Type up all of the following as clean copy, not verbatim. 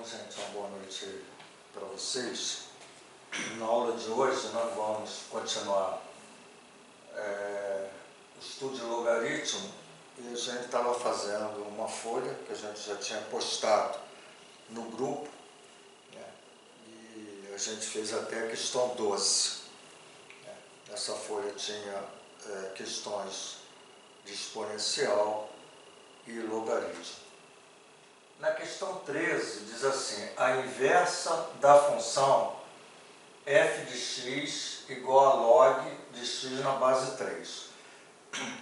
Bom, gente, uma boa noite para vocês. Na aula de hoje nós vamos continuar o estudo de logaritmo, e a gente estava fazendo uma folha que a gente já tinha postado no grupo, né? E a gente fez até a questão 12. Né? Essa folha tinha questões de exponencial e logaritmo. Na questão 13 diz assim: a inversa da função f de x igual a log de x na base 3.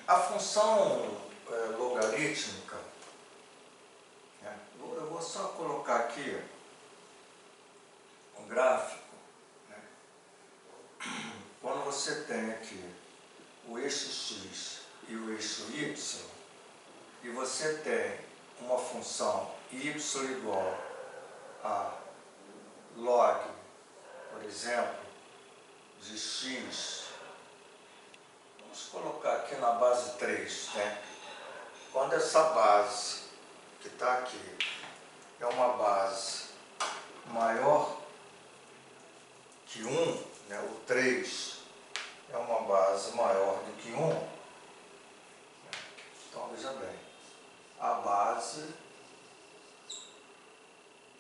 A função logarítmica, né? Eu vou só colocar aqui um gráfico, né? Quando você tem aqui o eixo x e o eixo y, e você tem uma função y igual a log, por exemplo, de x, vamos colocar aqui na base 3, né? Quando essa base que está aqui é uma base maior que 1, né? O 3 é uma base maior do que 1, então veja bem, a base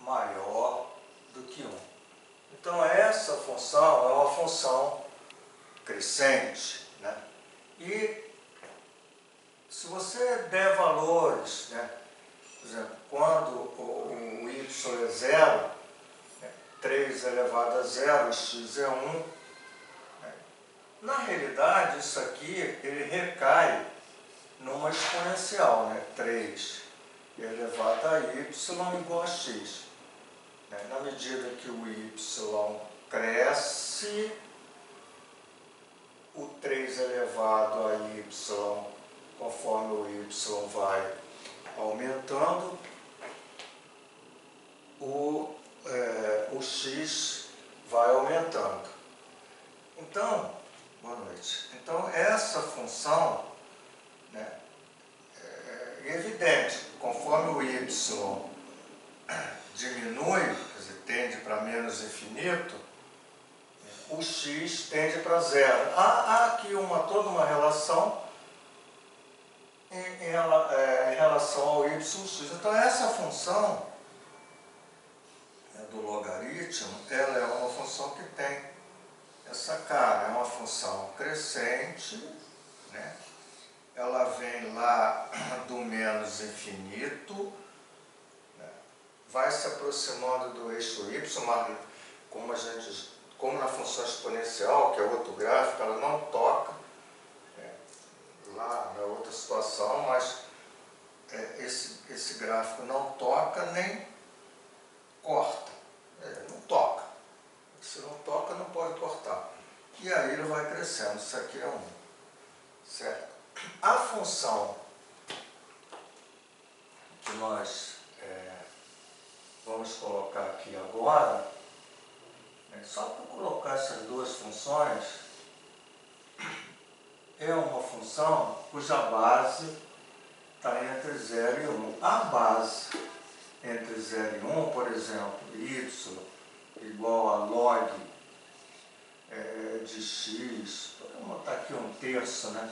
maior do que 1. Então essa função é uma função crescente, né? E se você der valores, né? Por exemplo, quando o y é 0, né? 3 elevado a 0, x é 1, né? Na realidade isso aqui ele recai numa exponencial, né? 3 elevado a y igual a x. Na medida que o y cresce, o 3 elevado a y, conforme o y vai aumentando, o x vai aumentando. Então, boa noite. Então, essa função, né, é evidente, conforme o y diminui, quer dizer, tende para menos infinito, o x tende para zero. Há aqui toda uma relação em relação ao y, x. Então essa função, né, do logaritmo, ela é uma função que tem essa cara, é uma função crescente, né? Ela vem lá do menos infinito, vai se aproximando do eixo y, mas como na função exponencial, que é outro gráfico, ela não toca, né, lá na outra situação, mas esse gráfico não toca nem corta, não toca. Se não toca, não pode cortar. E aí ele vai crescendo, isso aqui é 1, certo? A função que nós vamos colocar aqui agora, né, só para colocar essas duas funções, é uma função cuja base está entre 0 e 1. A base entre 0 e 1, por exemplo, y igual a log de x, vou botar aqui 1/3, né?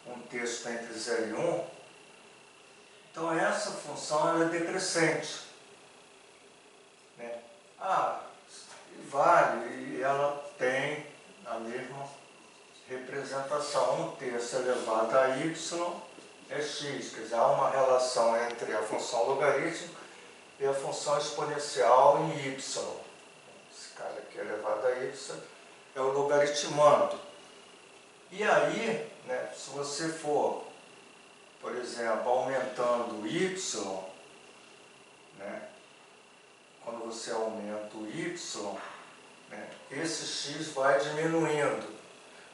1/3 está entre 0 e 1. Então essa função ela é decrescente. Vale, e ela tem a mesma representação, 1/3 elevado a y é x, quer dizer, há uma relação entre a função logarítmica e a função exponencial em y. Esse cara aqui elevado a y é o logaritmando. E aí, né, se você for, por exemplo, aumentando o y, né, quando você aumenta o y, né, esse x vai diminuindo.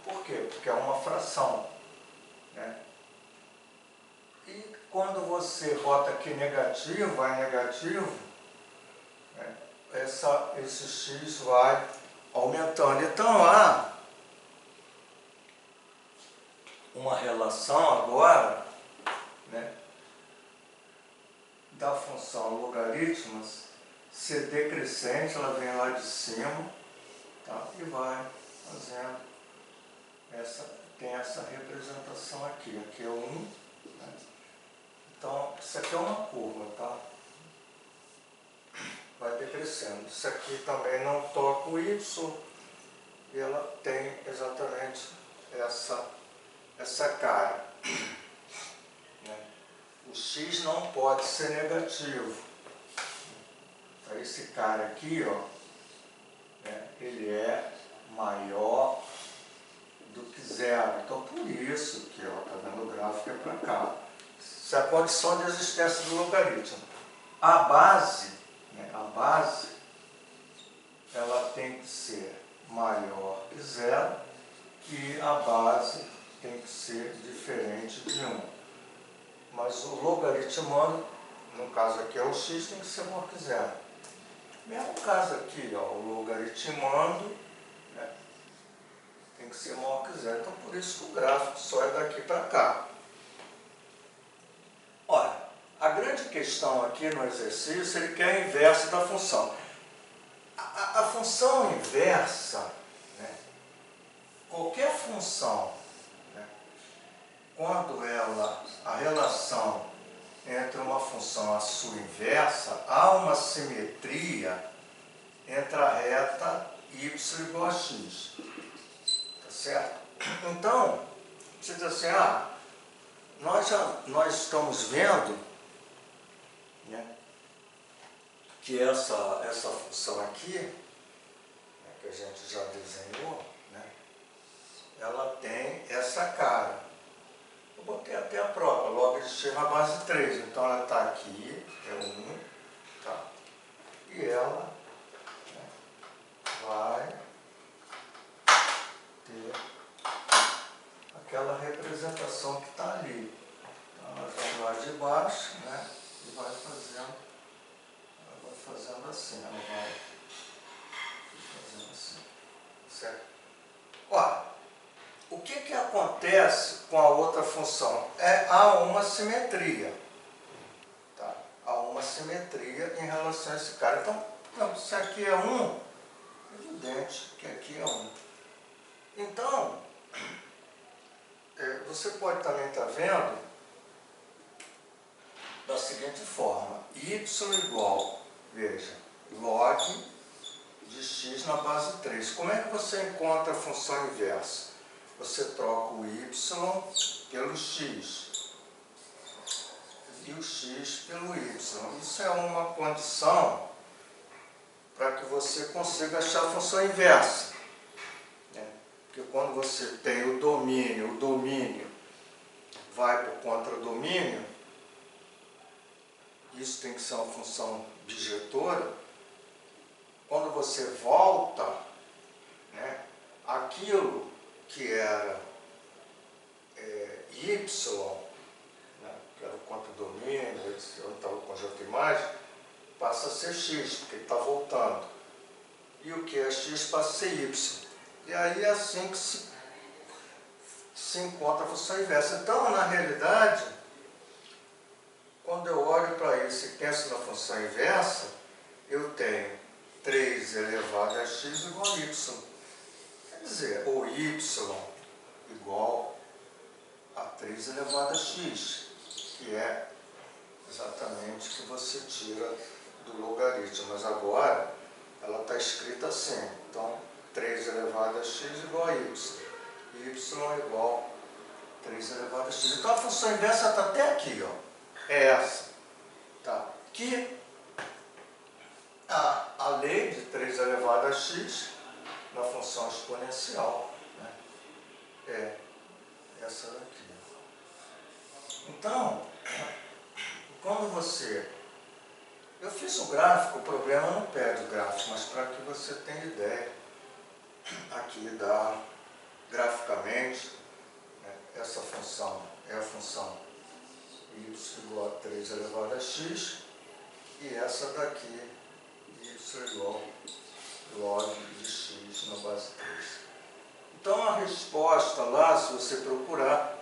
Por quê? Porque é uma fração, né? E quando você bota aqui negativo, vai negativo, né, esse x vai aumentando. Então há uma relação agora, né, da função logaritmos ser decrescente, ela vem lá de cima, tá? E vai fazendo tem essa representação aqui. Aqui é o 1, né? Então, isso aqui é uma curva, tá? Vai decrescendo. Isso aqui também não toca o Y, e ela tem exatamente essa cara, né? O X não pode ser negativo. Então, esse cara aqui, ó, né, ele é maior do que zero. Então, por isso que, ó, tá vendo, o gráfico é para cá. Isso é a condição de existência do logaritmo. A base, né, ela tem que ser maior que zero, e a base tem que ser diferente de 1. Mas o logaritmando, no caso aqui é o x, tem que ser maior que zero. Mesmo caso aqui, ó, o logaritmando, né, tem que ser maior que zero. Então, por isso que o gráfico só é daqui para cá. Olha, a grande questão aqui no exercício, ele quer a inversa da função. A função inversa, né, qualquer função, né, quando a relação entre uma função e a sua inversa, há uma simetria entre a reta y igual a x. Tá certo? Então, você diz assim, nós estamos vendo, né, que essa função aqui, né, que a gente já desenhou, né, ela tem essa cara. Eu botei até a própria, log de x na base 3, então ela está aqui, é 1, tá? E ela, né, vai ter aquela representação que está ali. Então nós vamos lá de baixo, né, e vai fazendo assim, ela vai fazendo assim, certo? Olha, o que acontece com a outra função? Há uma simetria, tá? Há uma simetria em relação a esse cara. Então, se aqui é 1, é evidente que aqui é 1. Então, você pode também estar vendo da seguinte forma: y igual, veja, log de x na base 3. Como é que você encontra a função inversa? Você troca o y pelo x e o x pelo y. Isso é uma condição para que você consiga achar a função inversa, né? Porque quando você tem o domínio vai para o contradomínio, isso tem que ser uma função bijetora. Quando você volta, né, aquilo que era y, né, que era o contradomínio, então o conjunto de imagem, passa a ser x, porque ele está voltando. E o que é x passa a ser y. E aí é assim que se encontra a função inversa. Então, na realidade, quando eu olho para isso e penso na função inversa, eu tenho 3 elevado a x igual a y. Quer dizer, ou y igual a 3 elevado a x, que é exatamente o que você tira do logaritmo. Mas agora, ela está escrita assim. Então, 3 elevado a x igual a y. Y igual a 3 elevado a x. Então, a função inversa está até aqui, ó. É essa, tá? Que a lei de 3 elevado a x na função exponencial, né, é essa daqui. Então, quando você... Eu fiz o gráfico, o problema não pede o gráfico, mas para que você tenha ideia aqui graficamente, né, essa função é a função y igual a 3 elevado a x, e essa daqui, y igual a log de x na base 3. Então a resposta lá, se você procurar,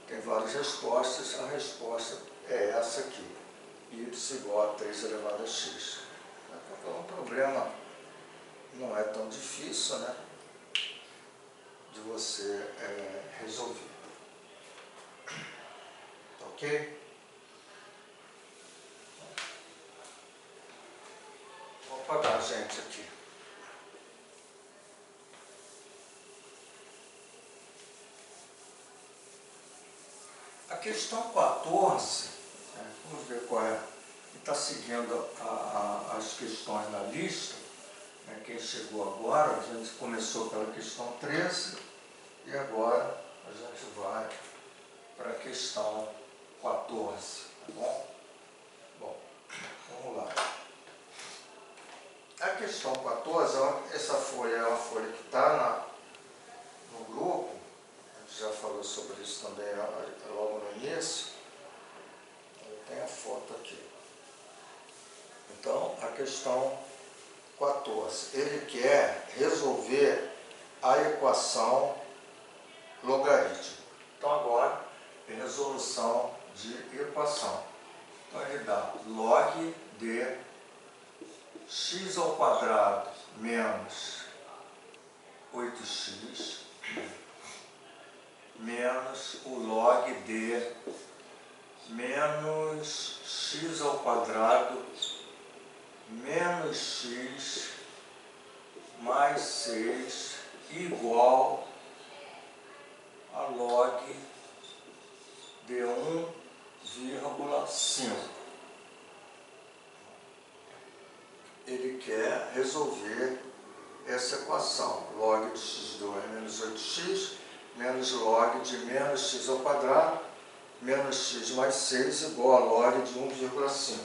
tem várias respostas, a resposta é essa aqui, y igual a 3 elevado a x. Porque o problema não é tão difícil, né, de você resolver. Ok? Vou apagar a gente aqui. A questão 14, vamos ver qual é, está seguindo as questões na lista, né, quem chegou agora, a gente começou pela questão 13 e agora a gente vai para a questão 14, tá bom? Bom, vamos lá. A questão 14, essa folha é uma folha que está no grupo, a gente já falou sobre isso também logo no início, tem a foto aqui. Então, a questão 14, ele quer resolver a equação logarítmica. Então, agora, é resolução de equação. Então, ele dá log de x ao quadrado menos 8x menos o log de menos x ao quadrado menos x mais 6 igual a log de 1,5. Ele quer resolver essa equação, log de x2 menos 8x menos log de menos x ao quadrado menos x mais 6 igual a log de 1,5.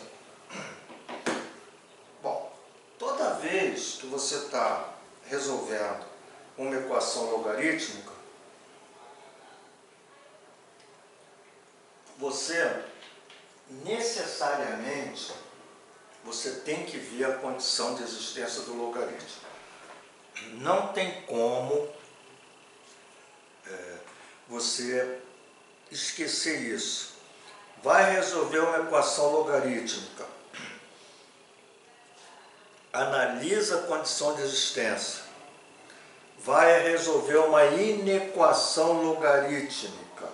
Bom, toda vez que você está resolvendo uma equação logarítmica, você necessariamente tem que ver a condição de existência do logaritmo. Não tem como você esquecer isso. Vai resolver uma equação logarítmica. Analisa a condição de existência. Vai resolver uma inequação logarítmica.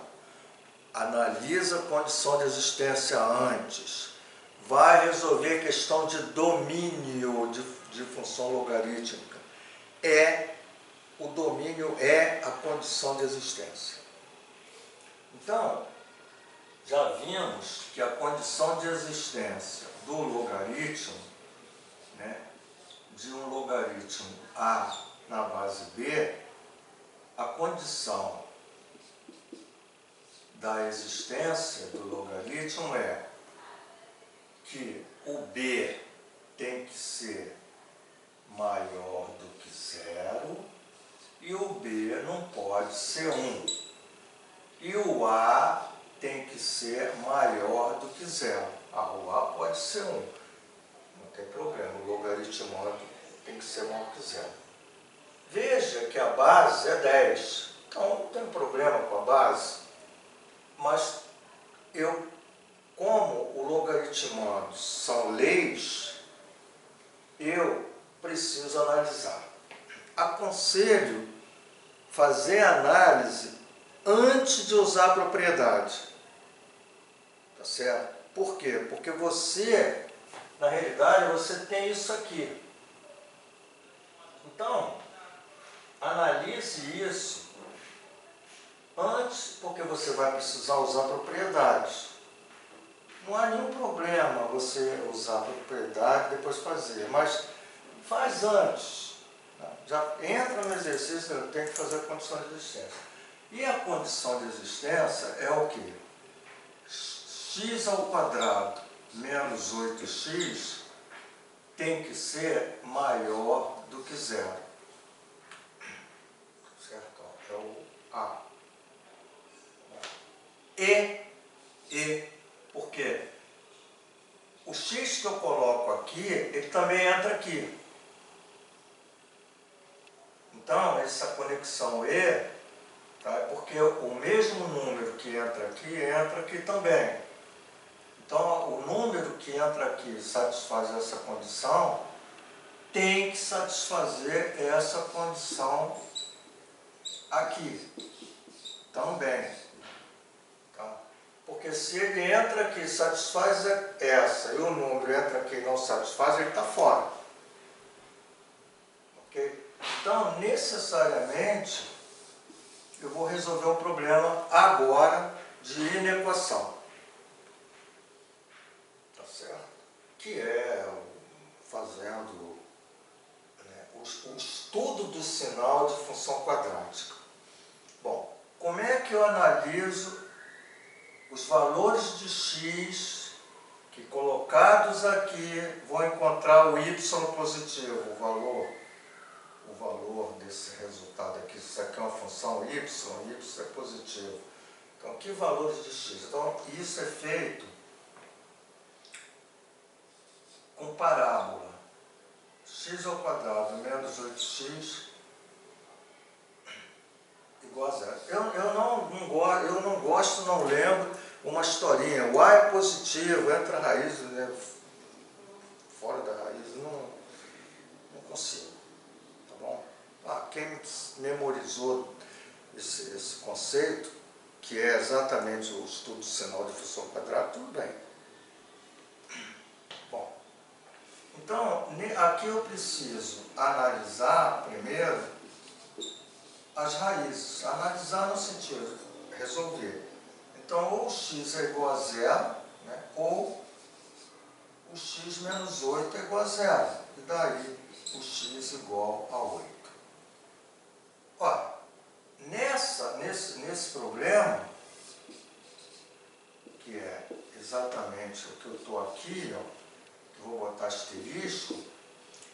Analisa a condição de existência antes. Vai resolver a questão de domínio de função logarítmica. O domínio é a condição de existência. Então, já vimos que a condição de existência do logaritmo, né, de um logaritmo A na base B, a condição da existência do logaritmo é que o B tem que ser maior do que 0 e o B não pode ser 1. E o A tem que ser maior do que 0. O A pode ser 1. Não tem problema, o logaritmando tem que ser maior que 0. Veja que a base é 10. Então não tem problema com a base, mas como o logaritmando são leis, eu preciso analisar. Aconselho fazer análise antes de usar a propriedade. Tá certo? Por quê? Porque você, na realidade, você tem isso aqui. Então, analise isso antes, porque você vai precisar usar propriedades. Não há nenhum problema você usar a propriedade e depois fazer, mas faz antes. Já entra no exercício, eu tenho que fazer a condição de existência. E a condição de existência é o quê? X ao quadrado menos 8x tem que ser maior do que 0. Certo? É o A. Por quê? O x que eu coloco aqui, ele também entra aqui. Então, essa conexão E, tá, é porque o mesmo número que entra aqui também. Então, o número que entra aqui e satisfaz essa condição tem que satisfazer essa condição aqui também. Tá? Porque se ele entra aqui e satisfaz essa, e o número entra aqui e não satisfaz, ele está fora. Ok? Então, necessariamente, eu vou resolver o problema agora de inequação. Tá certo? Que é fazendo o estudo do sinal de função quadrática. Bom, como é que eu analiso os valores de x que colocados aqui vou encontrar o y positivo, o valor desse resultado aqui? Isso aqui é uma função y é positivo. Então, que valores de x? Então, isso é feito com parábola. X ao quadrado menos 8x igual a zero. Eu não gosto, não lembro uma historinha. O A é positivo, entra a raiz, fora da raiz, não consigo. Tá bom? Quem memorizou esse conceito, que é exatamente o estudo do sinal de função quadrada, tudo bem. Bom, então, aqui eu preciso analisar primeiro as raízes. Analisar no sentido de resolver. Então, ou o x é igual a zero, né, ou o x menos 8 é igual a zero. E daí o x igual a 8. Olha, nesse problema, que é exatamente o que eu estou aqui, ó, que vou botar asterisco,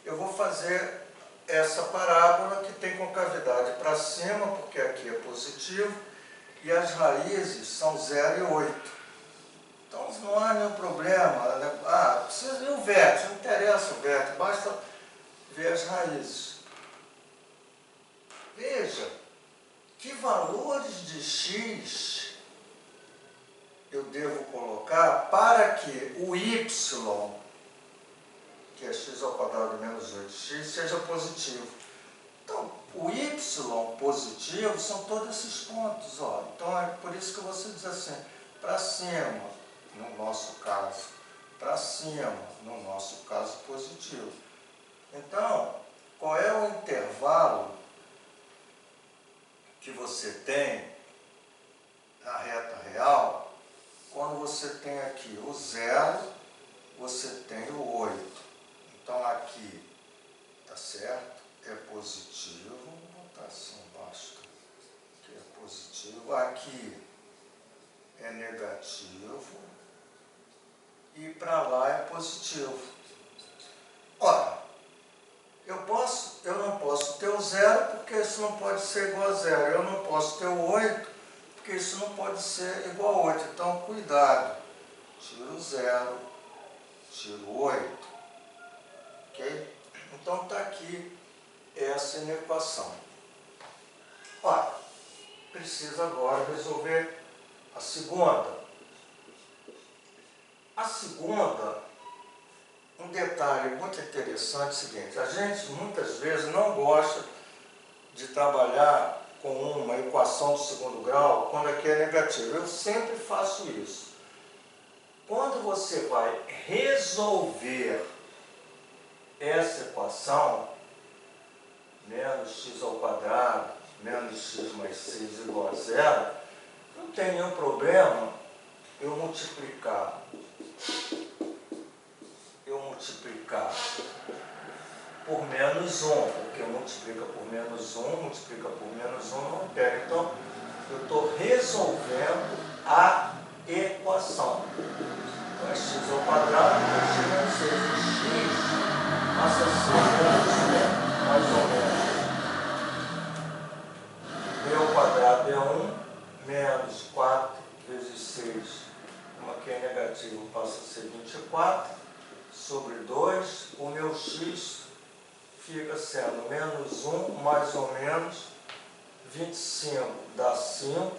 eu vou fazer essa parábola que tem concavidade para cima, porque aqui é positivo, e as raízes são 0 e 8. Então não há nenhum problema, né? Precisa ver o vértice, não interessa o vértice, basta ver as raízes. Veja que valores de x eu devo colocar para que o y, que é x ao quadrado menos 8x, seja positivo. Então, o y positivo são todos esses pontos, ó. Então, é por isso que você diz assim, para cima, no nosso caso, para cima, no nosso caso positivo. Então, qual é o intervalo que você tem na reta real quando você tem aqui o 0, você tem o 8. Então, aqui, tá certo? É positivo, vou botar assim embaixo, que é positivo, aqui é negativo e para lá é positivo. Ora, eu não posso ter o 0 porque isso não pode ser igual a 0, eu não posso ter o 8 porque isso não pode ser igual a 8, então cuidado, tiro o 0, tiro o 8, ok? Então está aqui essa inequação. Olha, precisa agora resolver a segunda. A segunda, um detalhe muito interessante é o seguinte, a gente muitas vezes não gosta de trabalhar com uma equação do segundo grau quando aqui é negativo. Eu sempre faço isso. Quando você vai resolver essa equação, menos x ao quadrado, menos x mais 6 igual a zero, não tem nenhum problema eu multiplicar por menos 1, porque multiplica por menos 1, multiplica por menos 1, não pega. Então, eu estou resolvendo a equação. Então, é x ao quadrado, x menos 6. X passa a ser menos 1, mais ou menos. B ao quadrado é 1, menos 4 vezes 6, como aqui é negativo, passa a ser 24, sobre 2, o meu x fica sendo menos 1, mais ou menos 25, dá 5,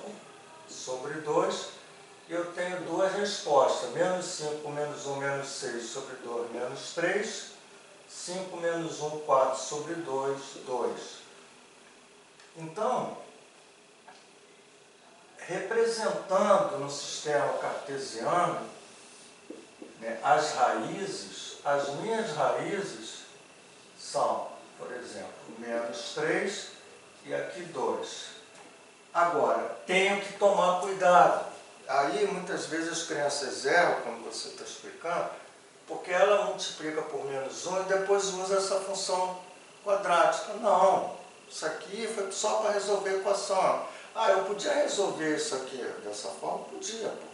sobre 2, eu tenho duas respostas, menos 5 menos 1 menos 6 sobre 2 menos 3, 5 menos 1, 4 sobre 2, 2. Então, representando no sistema cartesiano, né, as raízes, as minhas raízes são, por exemplo, menos 3 e aqui 2. Agora, tenho que tomar cuidado. Aí, muitas vezes, as crianças erram, como você está explicando, porque ela multiplica por menos 1 e depois usa essa função quadrática. Não, isso aqui foi só para resolver a equação. Ah, eu podia resolver isso aqui dessa forma? Podia, pô.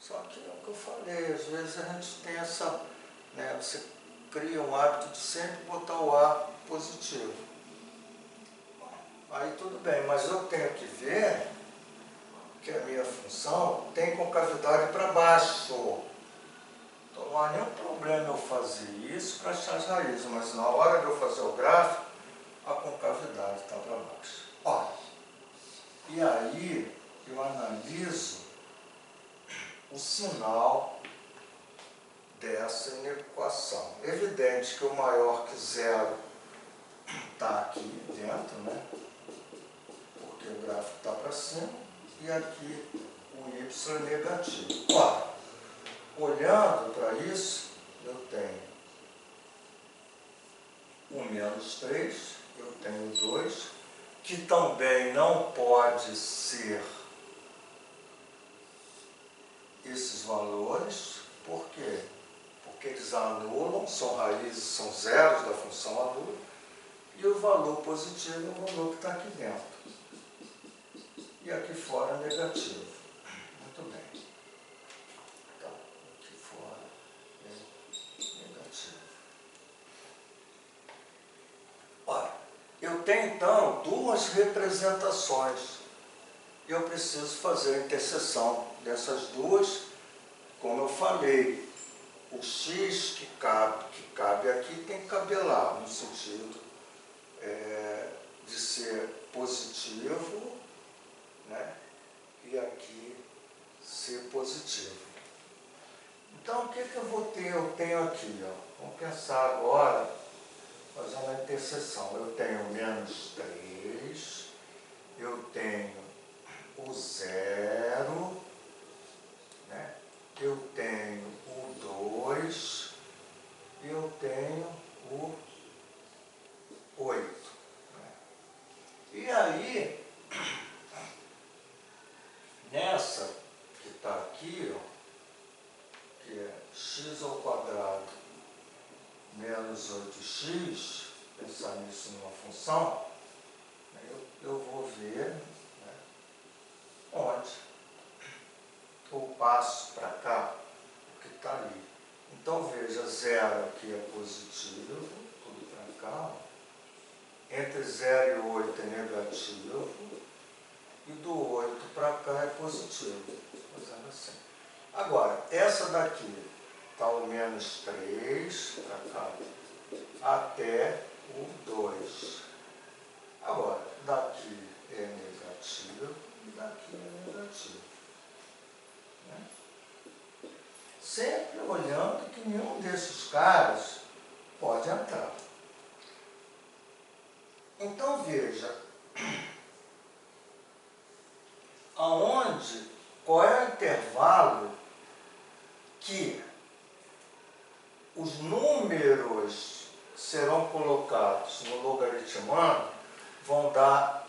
Só que é o que eu falei, às vezes a gente tem essa, né, você cria um hábito de sempre botar o A positivo. Aí tudo bem, mas eu tenho que ver que a minha função tem concavidade para baixo. Então não há nenhum problema eu fazer isso para achar as raízes, mas na hora de eu fazer o gráfico, a concavidade está para baixo. Olha, e aí eu analiso o sinal dessa inequação. Evidente que o maior que zero está aqui dentro, né? Porque o gráfico está para cima, e aqui o y é negativo. Olha, olhando para isso, eu tenho o menos 3, eu tenho 2, que também não pode ser esses valores. Por quê? Porque eles anulam, são raízes, são zeros da função anula, e o valor positivo é o valor que está aqui dentro. E aqui fora é negativo. Muito bem. Então, aqui fora é negativo. Olha, eu tenho então duas representações. Eu preciso fazer a interseção dessas duas, como eu falei. O x que cabe aqui tem que caber lá, no sentido de ser positivo, né? E aqui ser positivo. Então, o que eu vou ter? Eu tenho aqui, ó, vamos pensar agora, fazendo a interseção. Eu tenho menos 3, eu tenho o 0, né? Eu tenho o 2, e eu tenho o 8. Né? E aí, nessa que está aqui, ó, que é x ao quadrado menos 8x, pensar nisso numa função, eu vou ver, né, onde eu passo para cá o que está ali. Então veja, 0 aqui é positivo, tudo para cá, ó. Entre 0 e 8 é negativo, e do 8 para cá é positivo, fazendo assim. Agora, essa daqui está o menos 3 para cá, até o 2. Agora, daqui é negativo e daqui é negativo. Né? Sempre olhando que nenhum desses caras pode entrar. Então, veja, qual é o intervalo que os números que serão colocados no logaritmano vão dar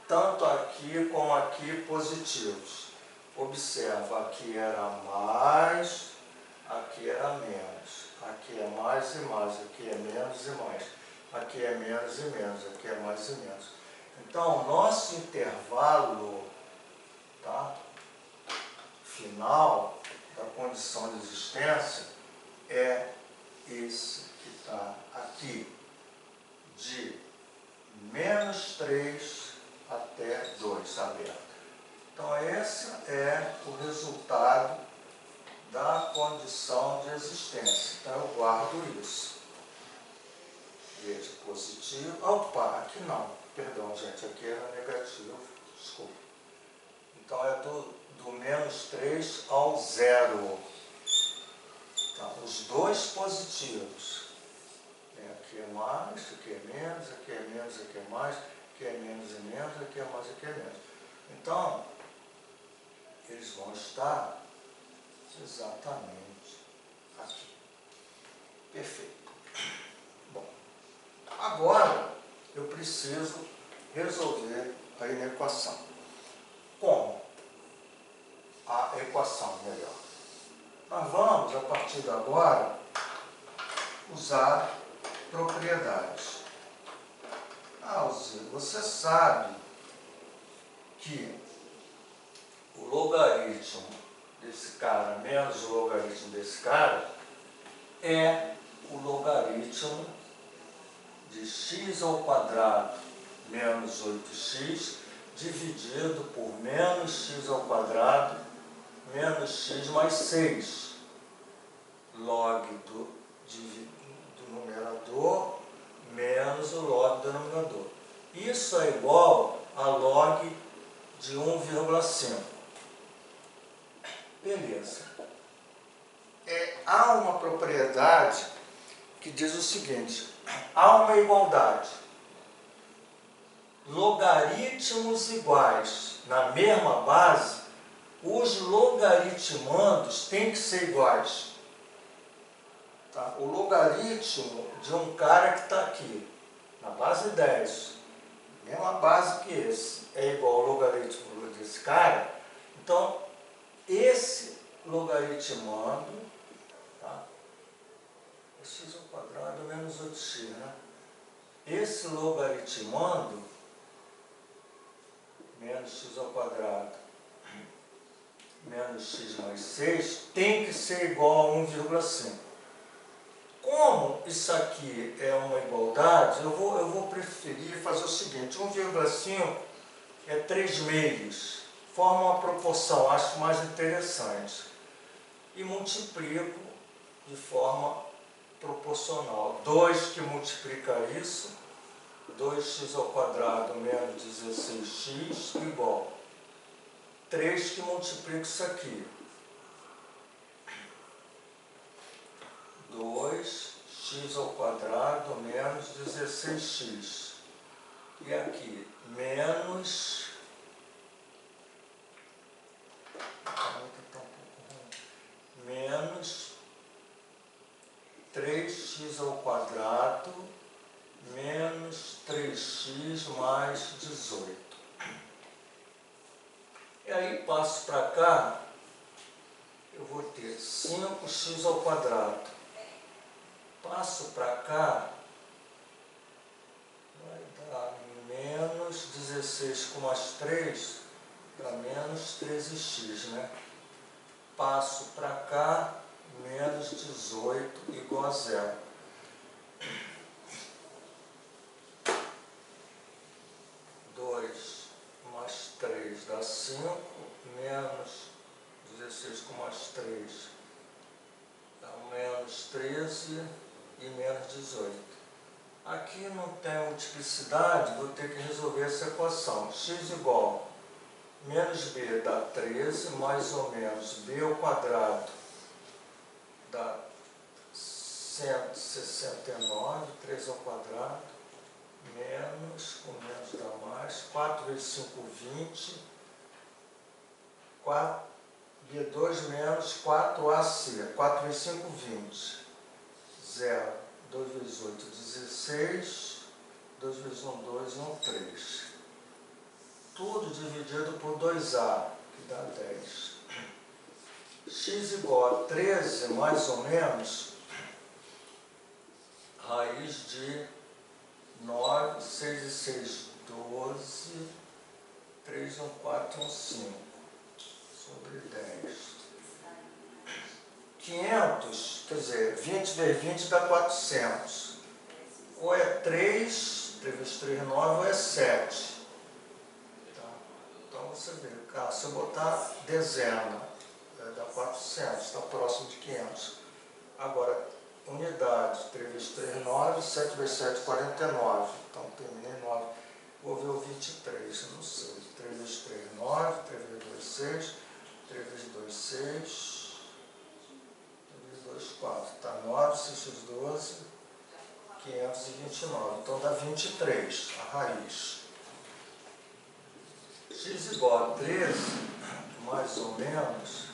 tanto aqui como aqui positivos. Observa, aqui era mais, aqui era menos, aqui é mais e mais, aqui é menos e mais, aqui é menos e menos, aqui é mais e menos. Então, o nosso intervalo, tá, final da condição de existência é esse que está aqui, de menos 3 até 2 aberto. Então, esse é o resultado da condição de existência. Então, eu guardo isso. Veja, positivo. Opa, aqui não. Perdão, gente, aqui era negativo. Desculpa. Então, é do do menos 3 ao 0. Tá? Os dois positivos. Aqui é mais, aqui é menos, aqui é menos, aqui é mais, aqui é menos e menos, aqui é mais, aqui é menos. Então, eles vão estar exatamente aqui. Perfeito. Bom, agora eu preciso resolver a inequação. Como? A equação, melhor. Nós vamos, a partir de agora, usar propriedades. Alzira, você sabe que o logaritmo desse cara menos o logaritmo desse cara é o logaritmo de x ao quadrado menos 8x dividido por menos x ao quadrado menos x mais 6, log do numerador menos o log do denominador. Isso é igual a log de 1,5. Beleza. Há uma propriedade que diz o seguinte: há uma igualdade. Logaritmos iguais na mesma base, os logaritmandos têm que ser iguais. Tá? O logaritmo de um cara que está aqui, na base 10, mesma base que esse, é igual ao logaritmo desse cara. Então, esse logaritmando, tá? X ao quadrado menos 8x, né? Esse logaritmando menos x ao quadrado menos x mais 6 tem que ser igual a 1,5. Como isso aqui é uma igualdade, eu vou preferir fazer o seguinte: 1,5 é 3 meios, forma uma proporção, acho mais interessante, e multiplico de forma proporcional. 2 que multiplica isso, 2x ao quadrado menos 16x igual 3 que multiplica isso aqui, 2x ao quadrado menos 16x. E aqui, menos... menos 3x ao quadrado menos 3x mais 18. E aí passo para cá, eu vou ter 5x ao quadrado. Passo para cá, vai dar menos 16 com mais 3, dá menos 13x, né? Passo para cá, menos 18 igual a 0. Mais 3 dá 5, menos 16 com mais 3 dá menos 13 e menos 18. Aqui não tem multiplicidade, vou ter que resolver essa equação. X igual menos b dá 13, mais ou menos b ao quadrado dá 169, 3 ao quadrado, menos, com menos dá mais, 4 vezes 5, 20, 4, B2 menos 4AC, 4 vezes 5, 20, 0, 2 vezes 8, 16, 2 vezes 1, 2 e 1, 3. Tudo dividido por 2A, que dá 10. X igual a 13, mais ou menos, raiz de 9, 6 e 6, 12, 3, 1, 4, 1, 5, sobre 10. 500, quer dizer, 20 vezes 20 dá 400. Ou é 3 vezes 3, 9, ou é 7. Tá? Então você vê, se eu botar dezena, dá 400, está próximo de 500. Agora, unidade, 3 vezes 3, 9, 7 vezes 7, 49. Então, terminei 9. Vou ver o 23, não sei. 3 vezes 3, 9, 3 vezes 2, 6, 3 vezes 2, 6. 3 vezes 2, 4. Está 9, 6 vezes 12, 529. Então dá 23, a raiz. X igual a 13, mais ou menos,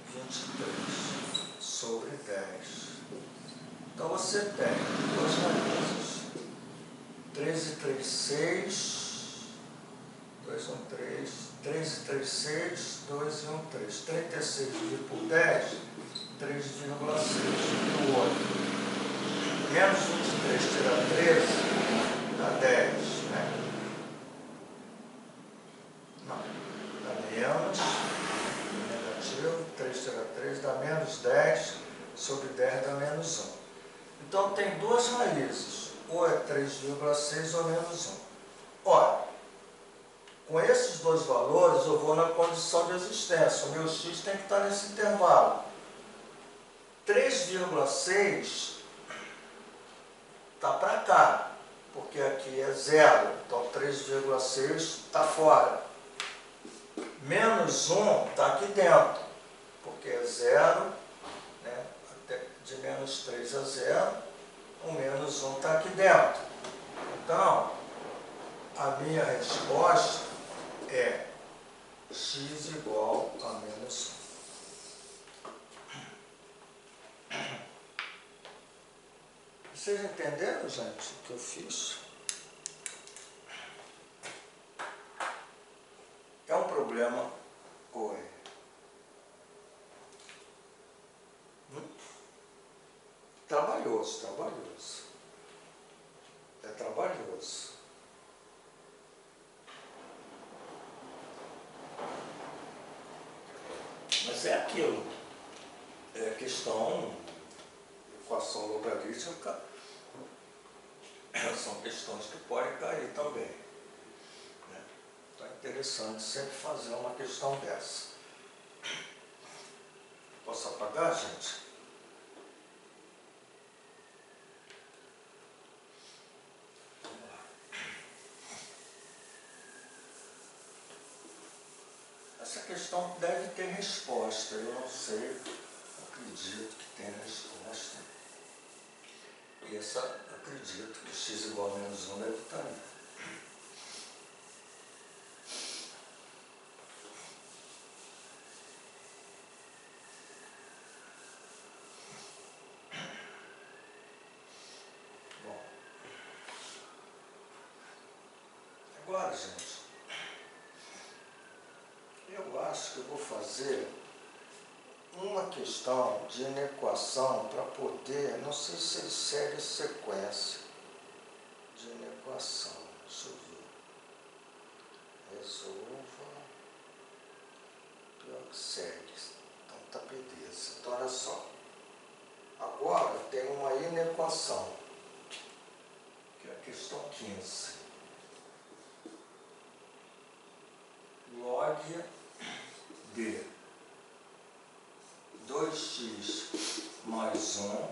23 sobre 10. Então você tem duas raízes. 3 e 3, 6. 2, 1, 3. 3 e 3, 6. 2 e 1, 3. 36 dividido por 10, 3,6. E o outro? Menos 23 tira 13, dá 10, né? Não, dá menos, negativo, 3 tira 3, dá menos 10, sobre 10 dá menos 1. Então tem duas raízes, ou é 3,6 ou menos 1. Ora, com esses dois valores eu vou na condição de existência, o meu x tem que estar nesse intervalo. 3,6 está para cá, porque aqui é zero, então 3,6 está fora. Menos 1 está aqui dentro, porque é zero, né? Até de menos 3 a 0, o menos 1 está aqui dentro. Então, a minha resposta é x igual a menos 1. Vocês entenderam, gente, o que eu fiz? É um problema, trabalhoso. É trabalhoso. Mas é aquilo. É questão, equação logarítmica, são questões que podem cair também. Né? Então é interessante sempre fazer uma questão dessa. Posso apagar, gente? Essa questão deve ter resposta, eu não sei, acredito que tenha resposta. E acredito que x igual a menos 1 deve estar aí. Bom, agora, gente, eu acho que eu vou fazer uma questão de inequação para poder, não sei se ele segue sequência de inequação. Deixa eu ver. Resolva. Pior que segue. Então tá beleza. Então olha só. Agora tem uma inequação, que é a questão 15. Log de 2x mais 1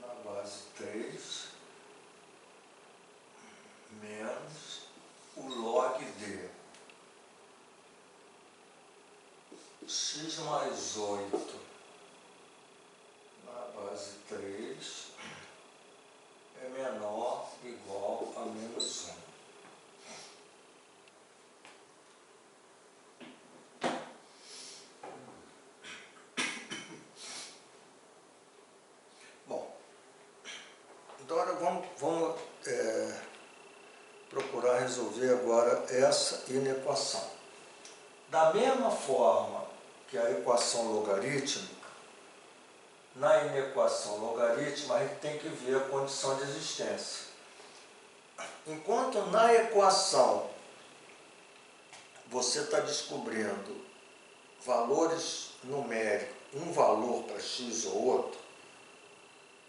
na base 3 menos o log de x mais 8 na base 3 é menor ou igual a menos 1. Agora vamos procurar resolver agora essa inequação. Da mesma forma que a equação logarítmica, na inequação logarítmica a gente tem que ver a condição de existência. Enquanto na equação você está descobrindo valores numéricos, um valor para x ou outro,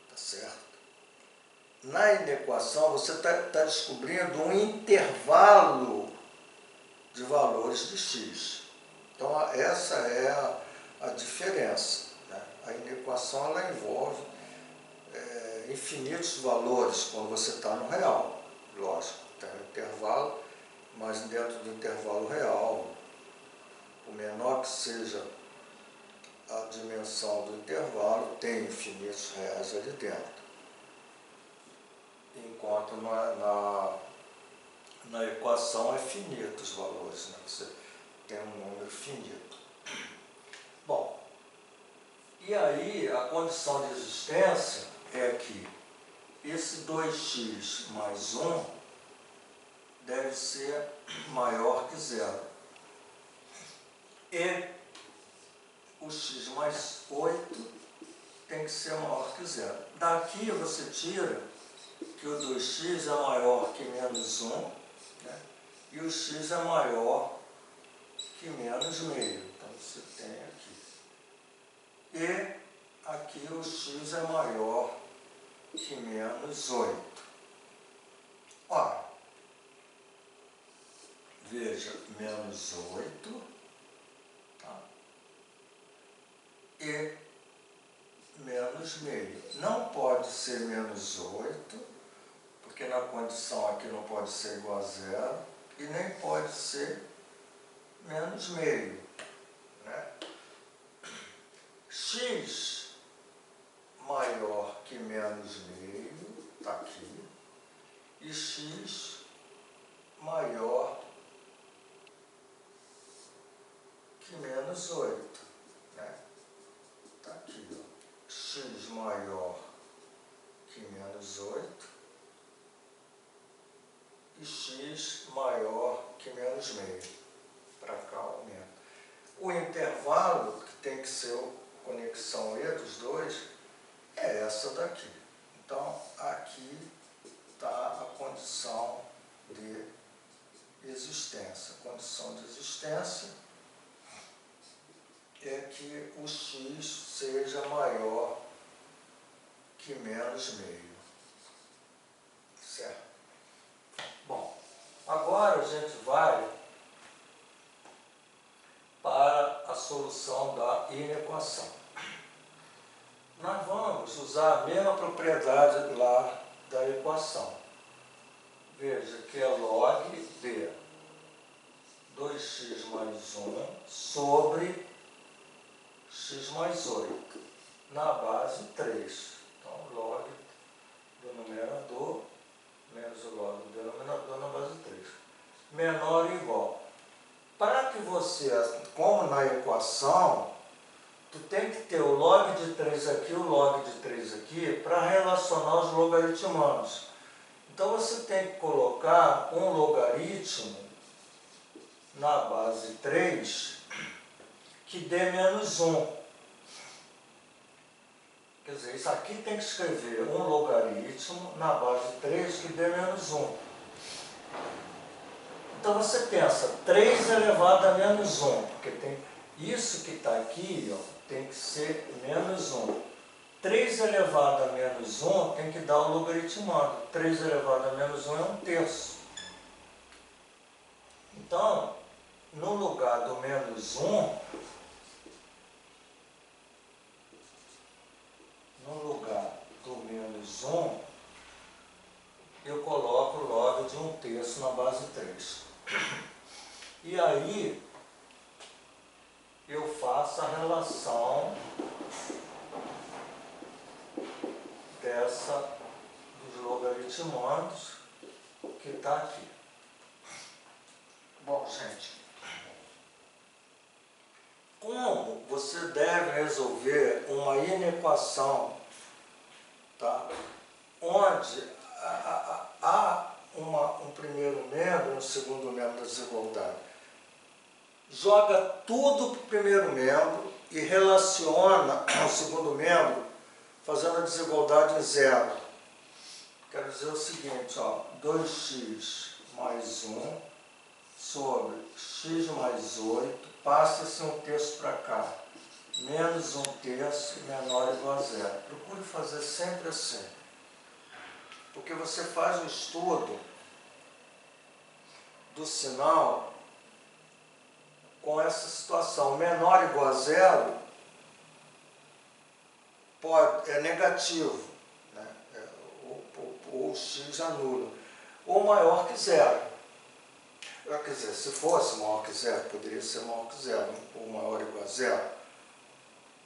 tá certo? Na inequação, você está descobrindo um intervalo de valores de x. Então, essa é a diferença. Né? A inequação ela envolve infinitos valores quando você está no real. Lógico, tem um intervalo, mas dentro do intervalo real, o menor que seja a dimensão do intervalo, tem infinitos reais ali dentro. Enquanto na equação é finito os valores, né? Você tem um número finito. Bom, e aí a condição de existência é que esse 2x mais 1 deve ser maior que zero. E o x mais 8 tem que ser maior que zero. Daqui você tira que o 2x é maior que menos 1, né? E o x é maior que menos meio. Então você tem aqui. E aqui o x é maior que menos 8. Ora, veja, menos 8, tá? E menos meio. Não pode ser menos 8, porque na condição aqui não pode ser igual a zero, e nem pode ser menos meio, né? X maior que menos meio, está aqui, e x maior que menos 8, né? Está aqui, ó. X maior que menos 8 e x maior que menos meio. Para cá aumenta. O intervalo, que tem que ser a conexão E dos dois, é essa daqui. Então, aqui está a condição de existência. A condição de existência é que o x seja maior que menos meio. Certo? Bom, agora a gente vai para a solução da inequação. Nós vamos usar a mesma propriedade lá da equação. Veja que é log de 2x mais 1 sobre x mais 8, na base 3. Então, log do numerador menos o log do denominador na base 3. Menor ou igual. Para que você, como na equação, tu tem que ter o log de 3 aqui, o log de 3 aqui, para relacionar os logaritmandos. Então, você tem que colocar um logaritmo na base 3 que dê menos 1. Quer dizer, isso aqui tem que escrever um logaritmo na base 3 que dê menos 1. Então você pensa, 3 elevado a menos 1, porque tem isso que está aqui, ó, tem que ser menos 1. 3 elevado a menos 1 tem que dar o logaritmando. 3 elevado a menos 1 é 1/3. Então, no lugar do menos 1, eu coloco o log de 1/3 na base 3. E aí, eu faço a relação dos logaritmandos que está aqui. Bom, gente, como você deve resolver uma inequação, tá? Onde há um primeiro membro e um segundo membro da desigualdade? Joga tudo para o primeiro membro e relaciona o segundo membro fazendo a desigualdade em zero. Quero dizer o seguinte, ó, 2x mais 1 sobre x mais 8, passa-se 1/3 para cá, menos 1/3 menor ou igual a zero. Procure fazer sempre assim, porque você faz o estudo do sinal com essa situação. Menor ou igual a zero é negativo, né? Ou x anula, ou maior que zero. quer dizer, se fosse maior que zero, poderia ser maior que zero, ou maior ou igual a zero.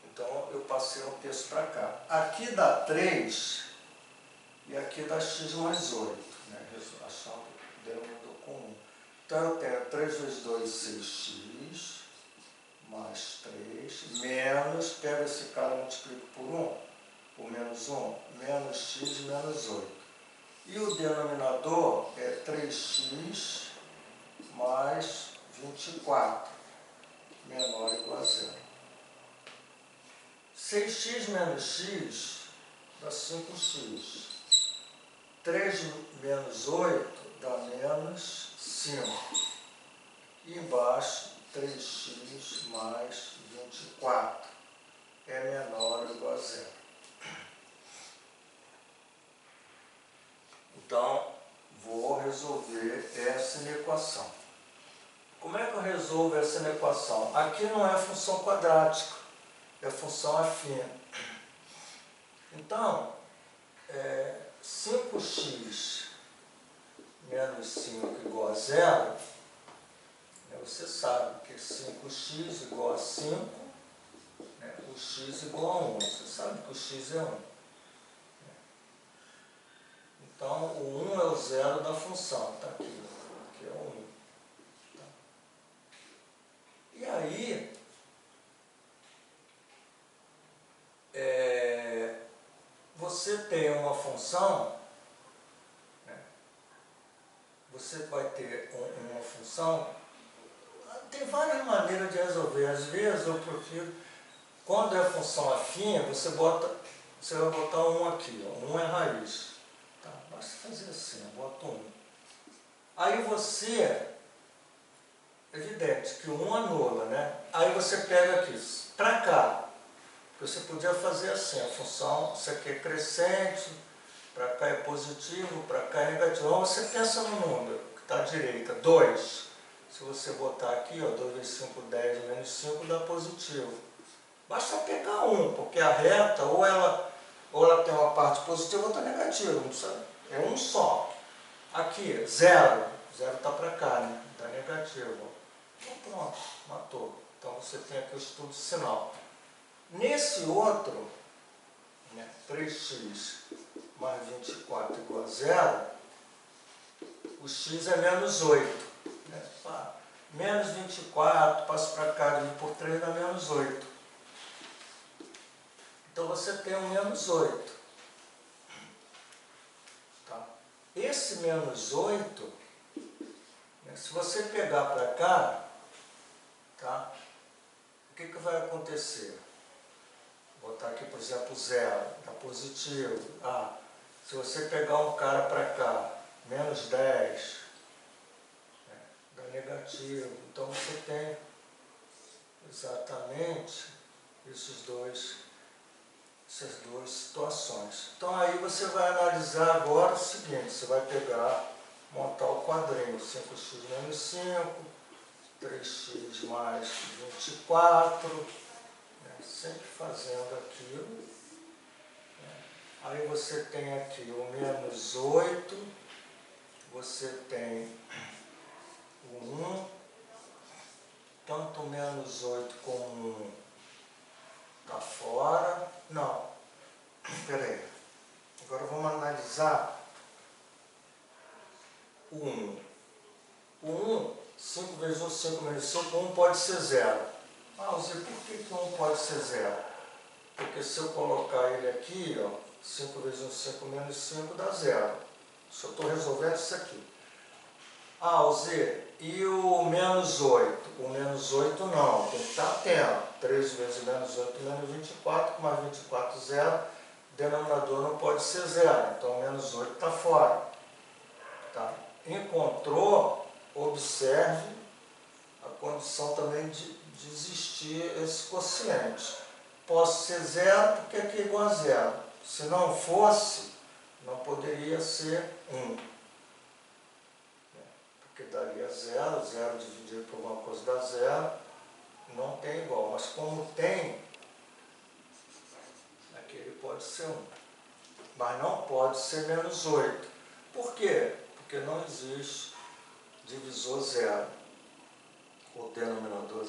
Então, eu passei um terço para cá. Aqui dá 3 e aqui dá x mais 8, né? Achando o denominador comum. Então, eu tenho 3 vezes 2, 6x, mais 3, menos, pega esse cara e multiplica por 1, por menos 1, menos x menos 8. E o denominador é 3x mais 24, menor ou igual a zero. 6x menos x dá 5x. 3 menos 8 dá menos 5. E embaixo, 3x mais 24 é menor ou igual a zero. Então, vou resolver essa equação. Como é que eu resolvo essa equação? Aqui não é função quadrática, é função afim. Então, 5x menos 5 igual a zero, você sabe que 5x igual a 5, o x igual a 1. Você sabe que o x é 1. Então, o 1 é o zero da função, está aqui, que é o 1. Tá? E aí, você tem uma função, você vai ter uma função, tem várias maneiras de resolver. Às vezes eu prefiro, quando é função afim, você vai botar 1 aqui, ó, 1 é raiz. Tá? Basta fazer assim, bota 1. Aí você, evidente que o 1 anula, né? Aí você pega aqui, para cá. Você podia fazer assim, a função, isso aqui é crescente, para cá é positivo, para cá é negativo. Então você pensa no número que está à direita, 2. Se você botar aqui, ó, 2 vezes 5, 10, menos 5 dá positivo. Basta pegar 1, porque a reta, ou ela tem uma parte positiva ou outra negativa, não sabe? É um só. Aqui, 0. 0 está para cá, né? Está negativo. Então pronto, matou. Então você tem aqui o estudo de sinal. Nesse outro, 3x mais 24 igual a 0, o x é menos 8. Menos 24, passo para cá, divido por 3, dá menos 8. Então você tem um menos 8. Tá? Esse menos 8, se você pegar para cá, tá? O que vai acontecer? Vou botar aqui, por exemplo, 0, está positivo. Se você pegar um cara para cá, menos 10, dá negativo. Então você tem exatamente essas duas situações. Então aí você vai analisar agora o seguinte, você vai pegar, montar o quadrinho, 5x menos 5, 3x mais 24, sempre fazendo aquilo. Aí você tem aqui o menos 8, você tem o 1, tanto o menos 8 como o 1 está fora. Não, espera aí. Agora vamos analisar o 1. O 1, 5 vezes 1, 5 menos 5, 1 pode ser 0. Zé, por que o 1 pode ser 0? Porque se eu colocar ele aqui, ó, 5 vezes 1, 5 menos 5 dá 0. Se eu estou resolvendo isso aqui. Zé, e o menos 8? O menos 8 não, tem que estar atento. 3 vezes menos 8 menos 24, mais 24, 0. Denominador não pode ser 0, então o menos 8 está fora. Tá? Encontrou, observe a condição também de existir esse quociente. Posso ser 0 porque aqui é igual a 0. Se não fosse, não poderia ser 1. Porque daria 0, 0 dividido por alguma coisa dá 0, não tem igual. Mas como tem, aqui ele pode ser 1. Mas não pode ser menos 8. Por quê? Porque não existe divisor zero, o denominador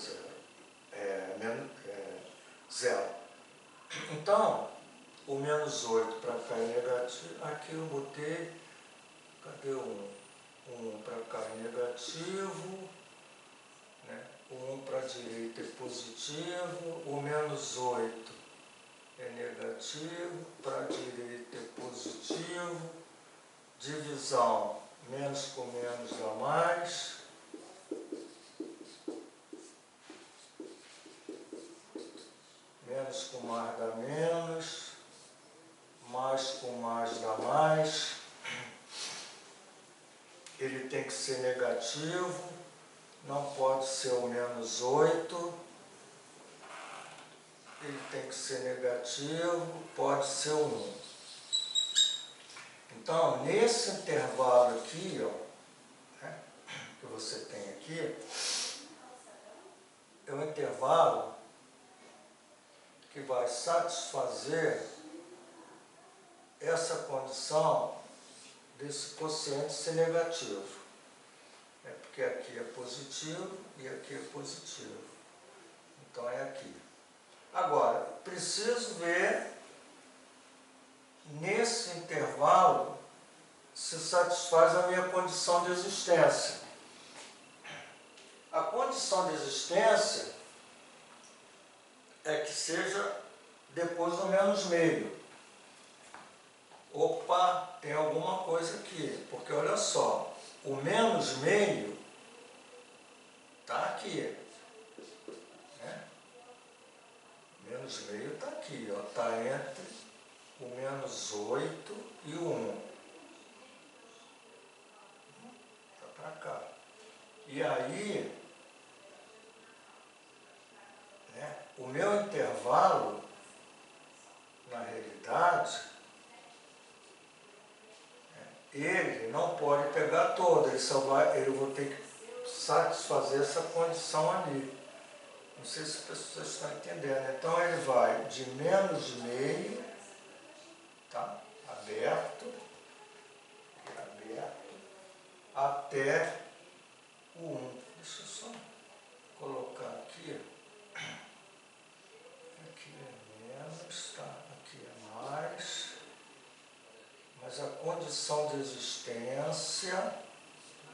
zero. Então, o menos 8 para cá é negativo. Aqui eu botei, cadê o 1 para cá é negativo, né? O 1 para a direita é positivo, o menos 8 é negativo, para a direita é positivo, divisão, menos com menos dá mais, menos com mais dá menos, mais com mais dá mais, ele tem que ser negativo, não pode ser o menos 8, ele tem que ser negativo, pode ser o 1. Então, nesse intervalo aqui, ó, né, que você tem aqui, é um intervalo que vai satisfazer essa condição desse quociente ser negativo. É porque aqui é positivo e aqui é positivo. Então é aqui. Agora, preciso ver nesse intervalo se satisfaz a minha condição de existência. A condição de existência é que seja depois do menos meio. Opa, tem alguma coisa aqui, porque olha só, o menos meio está aqui, né? Menos meio está aqui, está entre o menos 8 e o 1. Está para cá. E aí, né, o meu intervalo, na realidade, ele não pode pegar todo, eu vou ter que satisfazer essa condição ali. Não sei se as pessoas estão entendendo. Então ele vai de menos meio, tá? Aberto, até o 1. Deixa eu só colocar aqui. Aqui é menos, tá? Aqui é mais. Mas a condição de existência,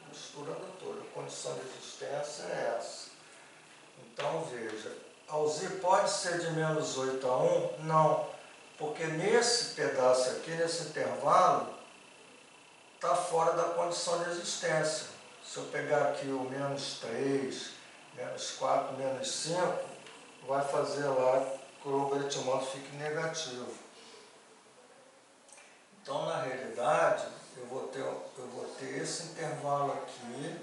misturando toda, a condição de existência é essa. Então veja, a Z pode ser de menos 8 a 1? Não, porque nesse pedaço aqui, nesse intervalo, está fora da condição de existência. Se eu pegar aqui o menos 3, menos 4, menos 5, vai fazer lá que o logaritmando fique negativo. Então, na realidade, eu vou ter esse intervalo aqui,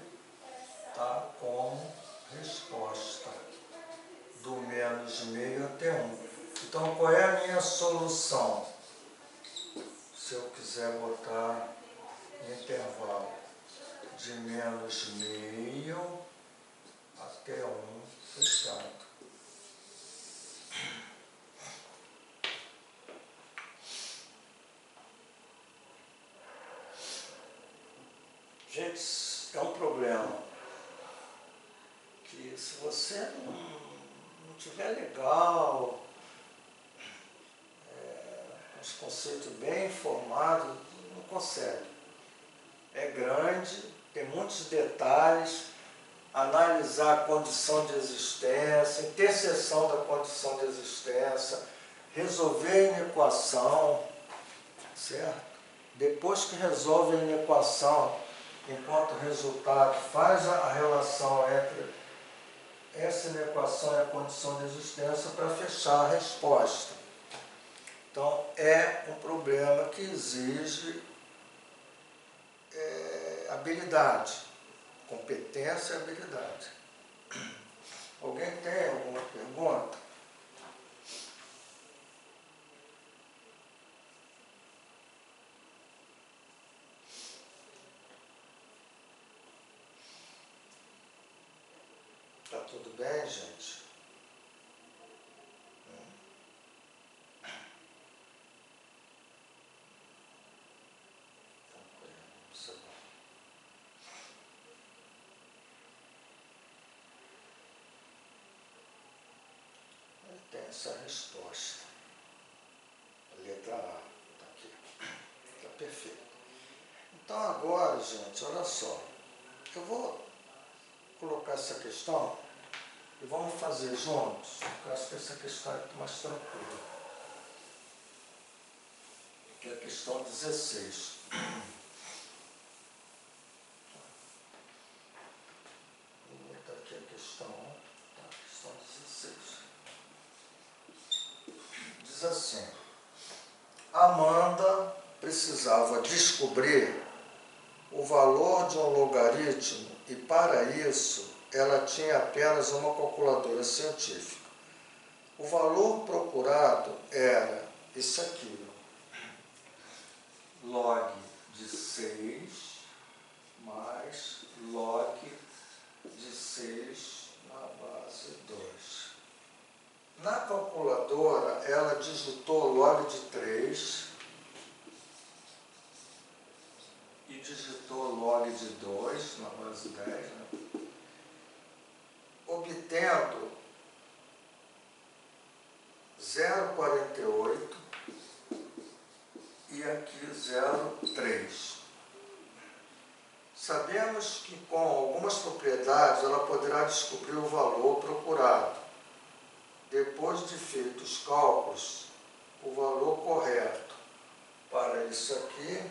tá, como resposta, do menos meio até 1. Então, qual é a minha solução? Se eu quiser botar um intervalo de menos meio até 1 fechado. Gente, é um problema que se você não tiver legal, os conceitos bem informados, não consegue. É grande, tem muitos detalhes, analisar a condição de existência, interseção da condição de existência, resolver em equação, certo? Depois que resolve em equação, enquanto resultado, faz a relação entre essa equação e a condição de existência para fechar a resposta. Então, é um problema que exige habilidade, competência e habilidade. Alguém tem alguma pergunta? Tá tudo bem, gente? essa resposta. Letra A, está aqui. Está perfeito. Então agora, gente, olha só. Eu vou colocar essa questão e vamos fazer juntos. Eu acho que essa questão é mais tranquila. Que é a questão 16. Vou botar aqui a questão 16. Diz assim: Amanda precisava descobrir o valor de um logaritmo e, para isso, ela tinha apenas uma calculadora científica. O valor procurado era isso aqui, log de 6 mais log de 6 na base 2. Na calculadora, ela digitou log de 3 e digitou log de 2 na base 10, né? Obtendo 0,48 e aqui 0,3. Sabemos que com algumas propriedades ela poderá descobrir o valor procurado. Depois de feitos os cálculos, o valor correto para isso aqui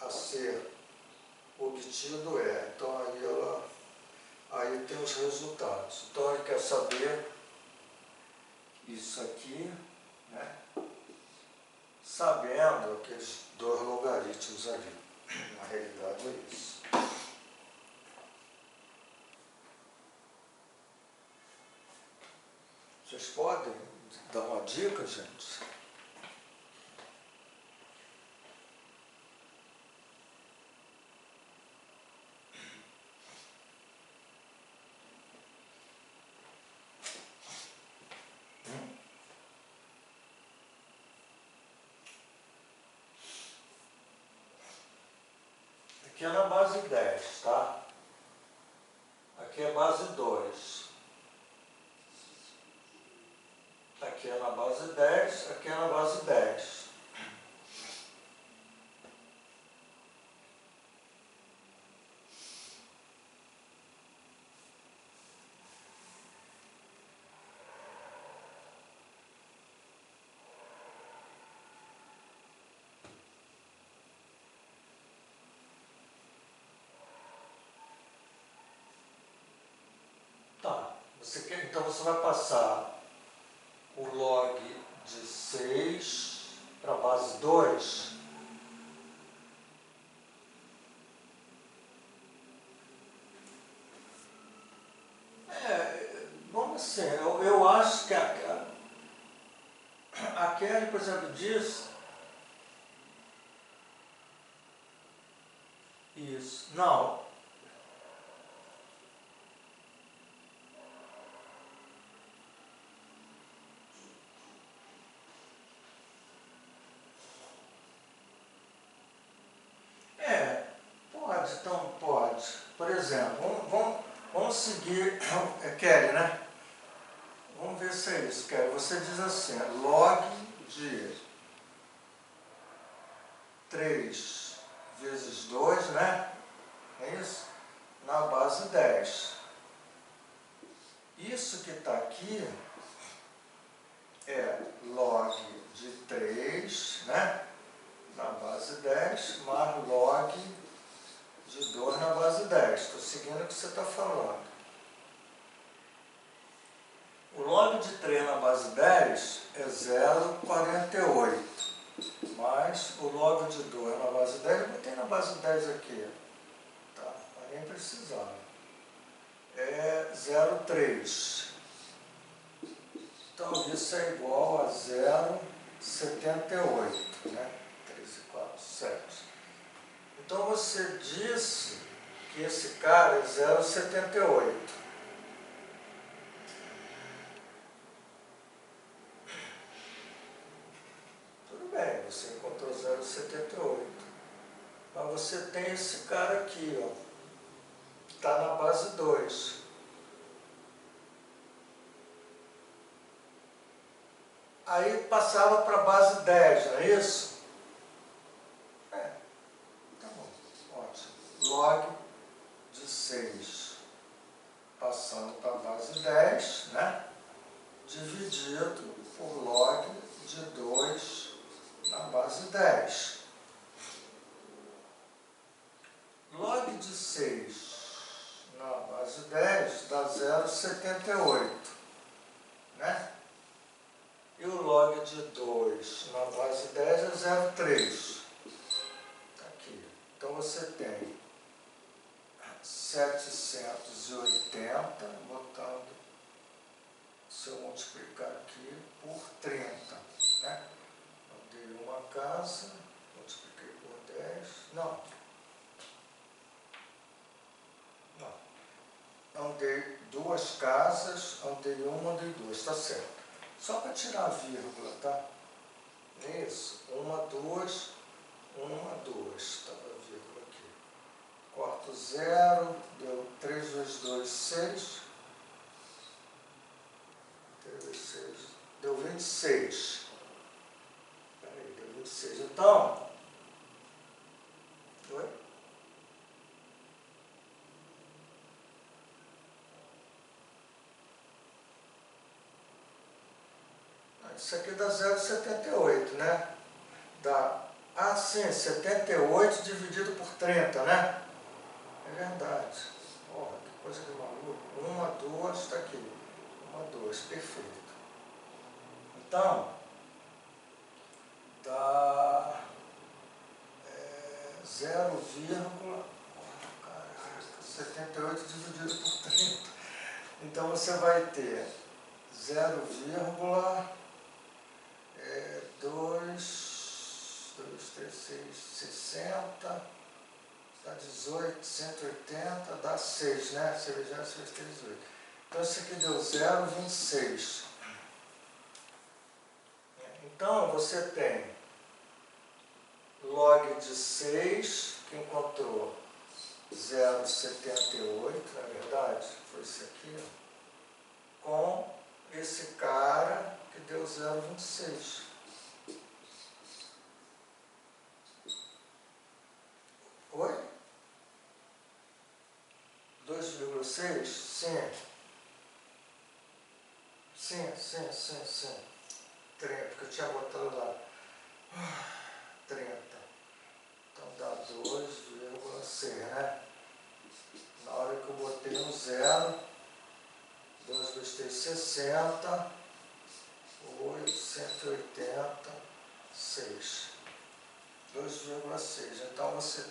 a ser obtido é. Então aí tem os resultados. Então ele quer saber isso aqui, né? Sabendo aqueles dois logaritmos ali. Na realidade é isso. Vocês podem dar uma dica, gente? Aqui é na base 10, tá? Aqui é base 2. Aqui é na base 10, aqui é na base 10. Tá, então você vai passar o log de 6 para a base 2. Bom, assim, eu acho que a Kelly, por exemplo, diz isso. Não. Pode, então pode. Por exemplo, vamos seguir, Kelly, né? Vamos ver se é isso, Kelly. Você diz assim, log de 3 vezes 2, né? É isso? Na base 10. Isso que está aqui é log de 3, né? Na base 10, mais log de 2 na base 10. Estou seguindo o que você está falando. O log de 3 na base 10 é 0,48. Mais o log de 2 na base 10, eu botei na base 10 aqui. Tá? Mas nem precisava. É 0,3. Então isso é igual a 0,78. Né? 3, 4, 7. Então você disse que esse cara é 0,78. Tudo bem, você encontrou 0,78. Mas você tem esse cara aqui, ó, que está na base 2. aí passava para a base 10, não é isso? Tá bom, ótimo. Log de 6 passando para a base 10, né? Dividido por log de 2 na base 10. Log de 6 na base 10 dá 0,78, né? E o log de 2 na base 10 é 0,3. Aqui. Então você tem 780, botando, se eu multiplicar aqui por 30, né? Eu dei uma casa, multipliquei por 10, não, andei duas casas, andei uma, andei duas, tá certo. Só para tirar a vírgula, tá? Isso, uma, duas, estava a vírgula aqui. Corto 0, deu 3 vezes 2, 6. 3 vezes 6, deu 26. Peraí, deu 26. Então, oi? Isso aqui dá 0,78, né? Dá, sim, 78 dividido por 30, né? É verdade. Porra, que coisa de maluco. Uma, duas, está aqui. Uma, duas, perfeito. Então, dá 0, caraca, 78 dividido por 30. Então você vai ter 0,2, 2, 3, 6, 60, dá 18, 180, dá 6, né? 6 vezes 6, 38. Então isso aqui deu 0,26. Então você tem log de 6, que encontrou 0,78, na verdade, foi isso aqui, com esse cara que deu 0,26. Oi? 2,6? Sim. Sim. 30, porque eu tinha botado lá. 30. Então dá 2,6, né? Na hora que eu botei um 0, 2 vezes 3, 60, 8, 180, 6. 2,6. Então você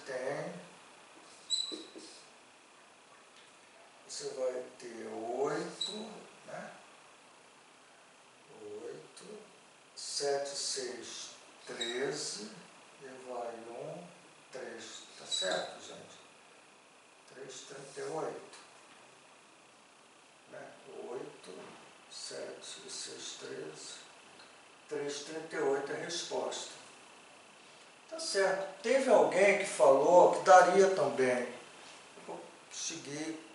vai ter 8, né? 8, 7, 6, 13, e vai 1, 3. Tá certo, gente? 3,38. Né? 8, 7 e 6, 13. 3,38 é a resposta. Tá certo. Teve alguém que falou que daria também. Eu segui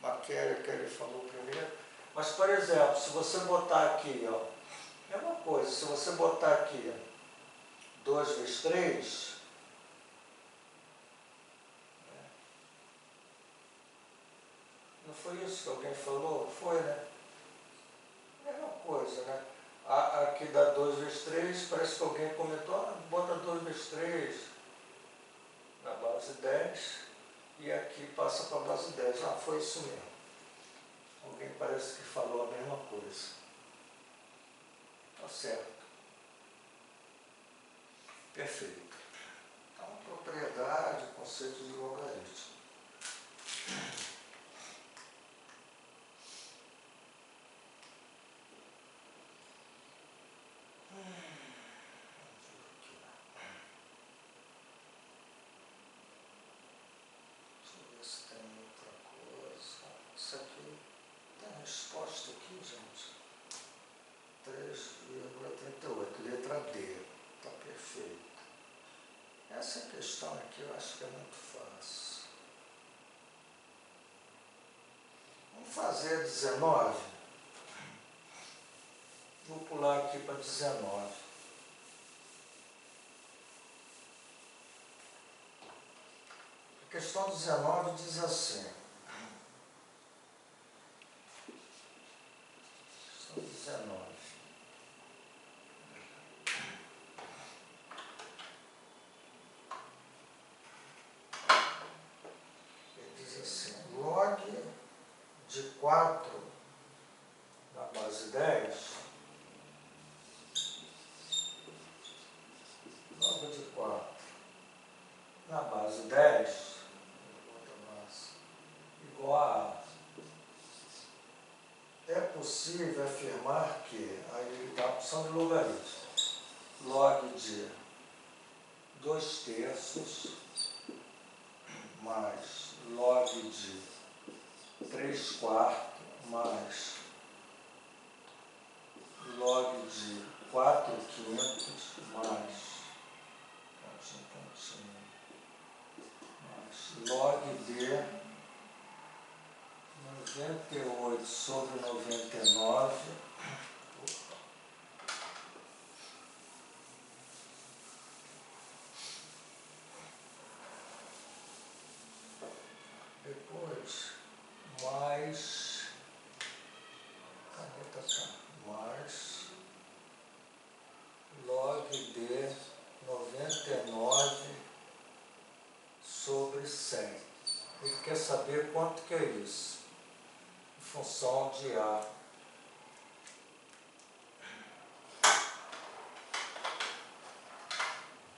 Maquere, que ele falou primeiro. Mas, por exemplo, se você botar aqui, ó, mesma coisa, se você botar aqui 2 vezes 3, não foi isso que alguém falou? Foi, né? Mesma coisa, né? Aqui dá 2 vezes 3, parece que alguém comentou, bota 2 vezes 3 na base 10 e aqui passa para a base 10. Foi isso mesmo. Alguém parece que falou a mesma coisa. Tá certo. Perfeito. Então, propriedade, conceito de logaritmo. Isso aqui tem a resposta aqui, gente. 3,38, letra D. Está perfeito. Essa questão aqui eu acho que é muito fácil. Vamos fazer 19. Vou pular pular aqui para 19. A questão 19 diz assim. Questão 19. Ele diz assim, log de 4 na base 10, log de 4 na base 10, igual a. É possível afirmar que, aí ele dá a opção de logaritmo, log de 2/3 mais log de 3/4 mais log de 4/5 mais, mais log de 98 sobre 99, depois mais, caneta cá, mais log de 99 sobre 100. Ele quer saber quanto que é isso, em função de A.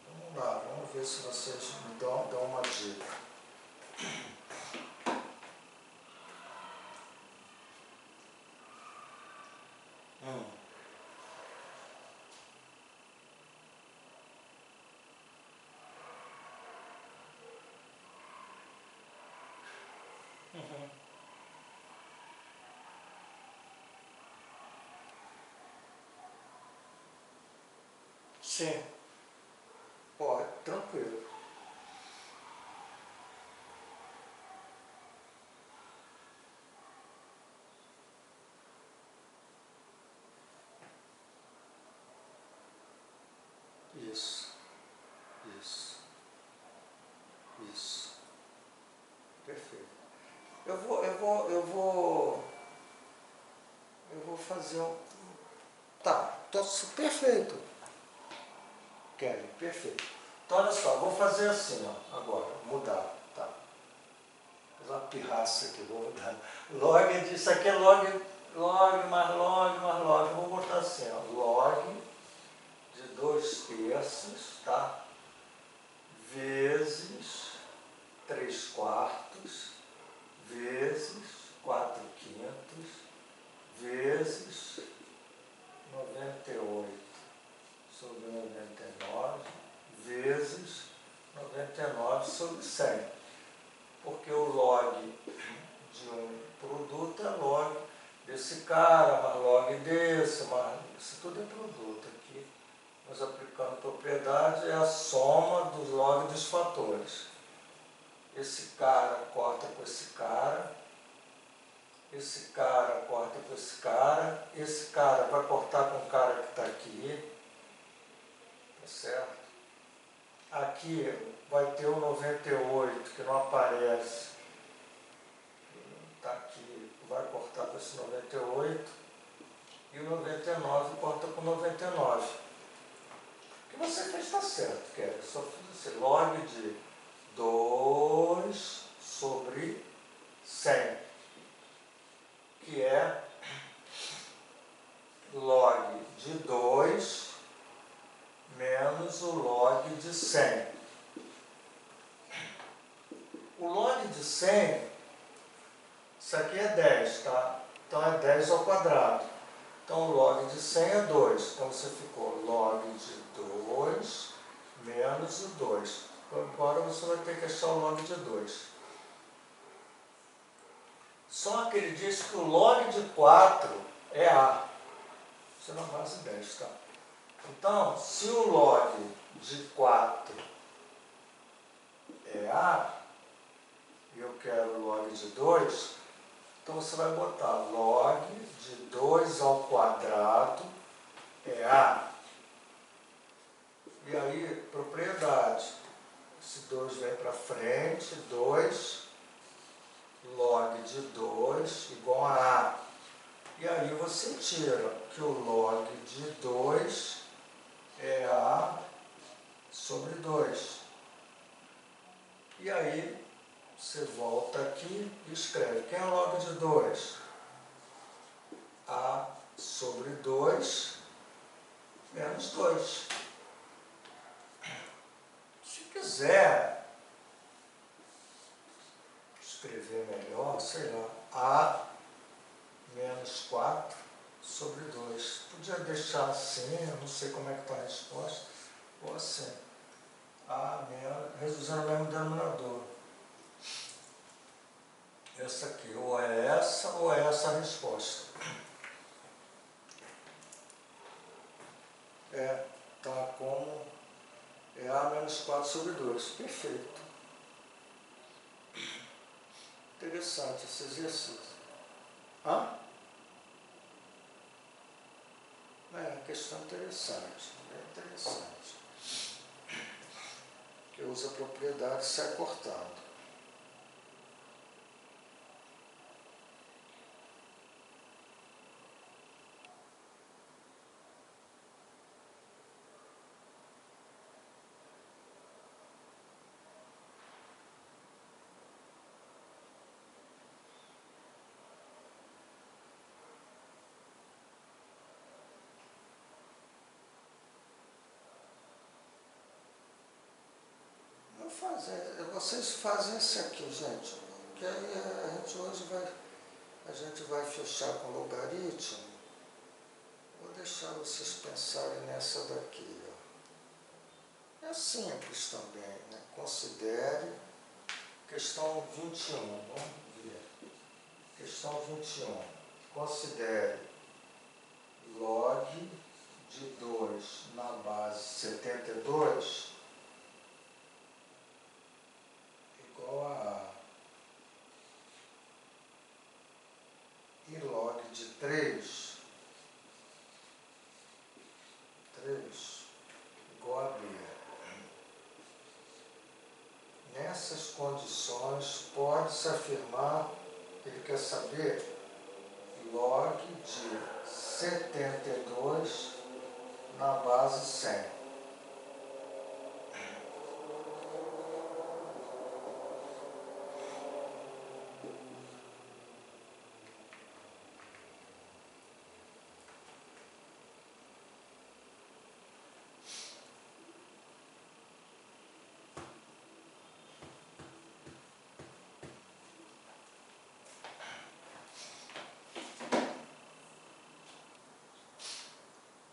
Vamos lá, vamos ver se vocês me dão uma dica. Sim, pode, tranquilo. Isso, isso, isso. Perfeito. Eu vou fazer um. Tá, perfeito. Kelly, perfeito. Então olha só, vou fazer assim, ó, agora, mudar, tá? Vou fazer uma pirraça aqui, vou mudar. Log disso aqui é log mais log mais log. Vou botar assim, ó, log de 2/3, tá? Vezes 3/4, vezes 4/5, vezes 98 sobre 99, vezes 99 sobre 100. Porque o log de um produto é log desse cara, mais log desse, mais... Isso tudo é produto aqui. Nós aplicando propriedade é a soma dos log dos fatores. Esse cara corta com esse cara corta com esse cara vai cortar com o cara que está aqui, tá certo? Aqui vai ter o 98 que não aparece, está aqui, vai cortar com esse 98, e o 99 corta com 99. O que você fez está certo, Kelly. Eu só fiz esse log de 2 sobre 100, que é log de 2 menos o log de 100. O log de 100, isso aqui é 10, tá? Então é 10 ao quadrado. Então o log de 100 é 2. Então você ficou log de 2 menos o 2. Agora você vai ter que achar o log de 2. Só que ele diz que o log de 4 é A. Isso é na base 10, tá? Então, se o log de 4 é A, e eu quero o log de 2, então você vai botar log de 2 ao quadrado é A. E aí, propriedade. Esse 2 vem para frente, 2 log de 2 igual a A. E aí você tira que o log de 2 é A sobre 2. E aí você volta aqui e escreve. Quem é o log de 2? A sobre 2 menos 2. Se quiser escrever melhor, sei lá, A menos 4 sobre 2. Podia deixar assim, eu não sei como é que está a resposta, ou assim. A menos, reduzindo o mesmo denominador. Essa aqui, ou é essa a resposta. Tá como A menos 4 sobre 2. Perfeito. Interessante esse exercício. Hã? É, questão interessante. É interessante. Que usa a propriedade e sai cortando. Vocês fazem esse aqui, gente, que aí a gente vai fechar com logaritmo. Vou deixar vocês pensarem nessa daqui. Ó. É simples também, né? Considere questão 21, vamos ver. Questão 21. Considere log de 2 na base 72 igual a e log de 3 igual a B. Nessas condições, pode-se afirmar que ele quer saber log de 72 na base 100.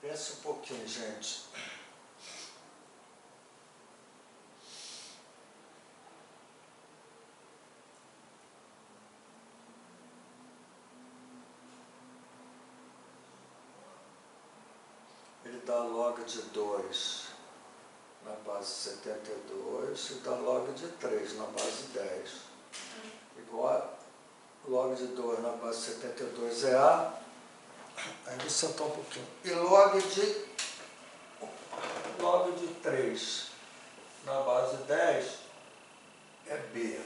Pense um pouquinho, gente. Ele dá log de 2 na base 72 e dá log de 3 na base 10. Igual a log de 2 na base 72 é A. Aí vou sentar um pouquinho. E log de 3 na base 10 é B.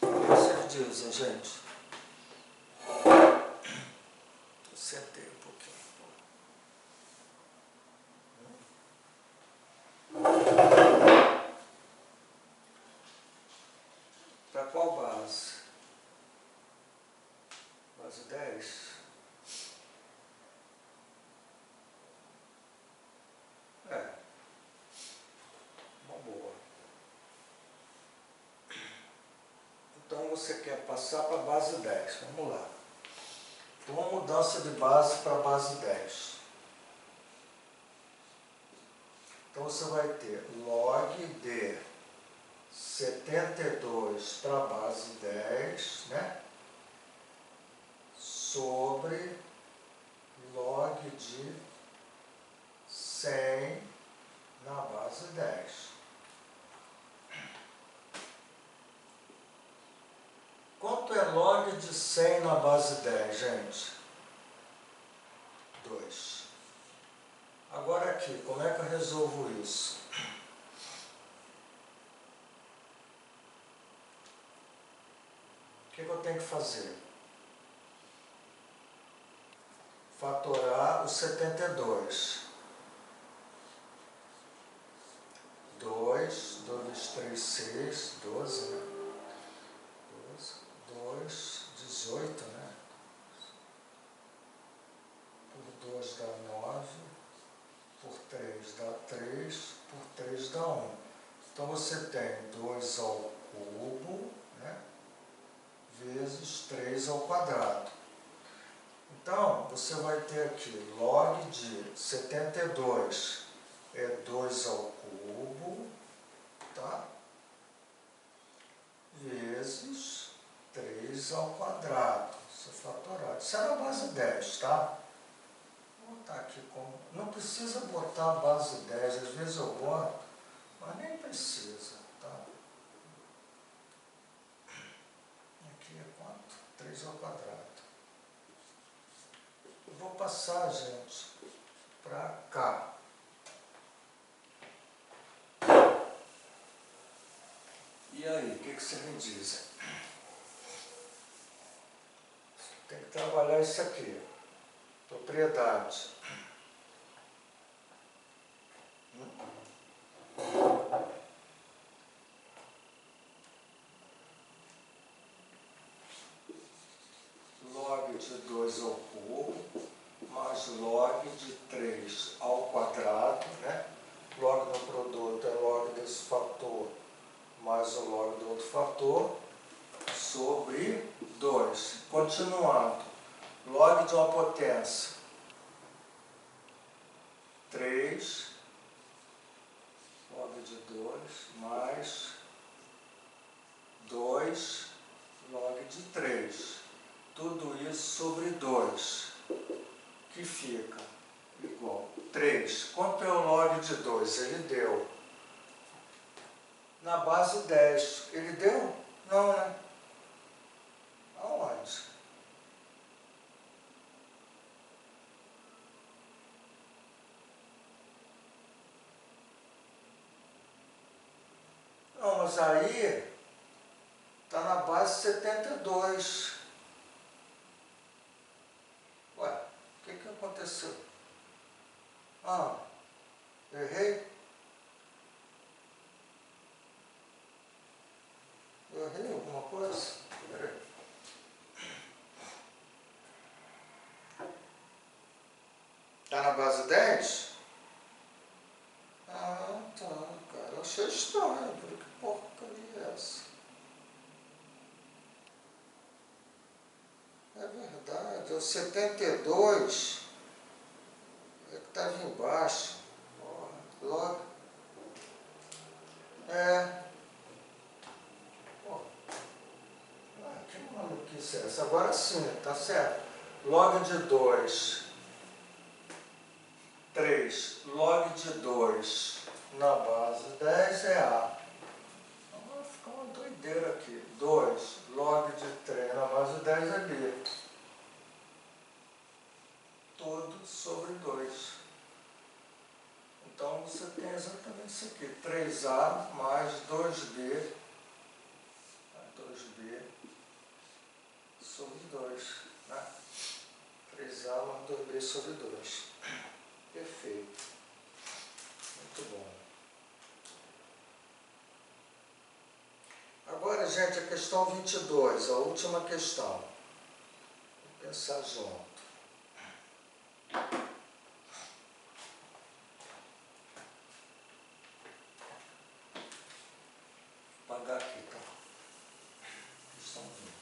O que vocês dizem, gente? Eu sentei um pouquinho. Para qual base? Base 10? Uma boa. Então você quer passar para a base 10. Vamos lá. Uma mudança de base para a base 10. Então você vai ter log de 72 para a base 10, né? Sobre log de 100 na base 10. log de 100 na base 10, gente? 2. Agora aqui, como é que eu resolvo isso? O que eu tenho que fazer? Fatorar o 72. 2, 2, 3, 6, 12, né? 2, 18, né? Por 2 dá 9, por 3 dá 3, por 3 dá 1. Então você tem 2 ao cubo, né? Vezes 3 ao quadrado. Então, você vai ter aqui log de 72 é 2 ao cubo, tá? Vezes 3 ao quadrado. Isso é fatorado. Isso é na base 10, tá? Vou botar aqui como... Não precisa botar a base 10, às vezes eu boto, mas nem precisa, tá? Aqui é quanto? 3 ao quadrado. Eu vou passar, gente, para cá. E aí, o que você me diz? Tem que trabalhar isso aqui. Propriedade. Log de 2 ao cubo, mais log de 3 ao quadrado, né? Log do produto é log desse fator, mais o log do outro fator, sobre 2. Continuando, log de uma potência, 3, log de 2, mais 2, log de 3. Tudo isso sobre 2, que fica igual 3. Quanto é o log de 2? Ele deu na base 10. Ele deu? Não, né? Aonde? Não, mas aí está na base 72. Ué, o que aconteceu? Ah, errei? Eu errei alguma coisa? Peraí. Está na base 10? Ah, tá, cara. Eu achei estranho. Que porcaria é essa? É verdade. O 72 é que estava embaixo. Logo. É. Pô. Ah, que maluquice é essa? Agora sim, tá certo. Log de 2. 3. Log de 2 na base 10 é A. Vai ficar uma doideira aqui. 2. Log de 3 na base 10 é B. Tudo sobre 2. Então você tem exatamente isso aqui. 3A mais 2B. 2B sobre 2. Né? 3A mais 2B sobre 2. Perfeito. Muito bom. Agora, gente, a questão 22, a última questão. Vou pensar junto. Vou apagar aqui, tá? Questão 20.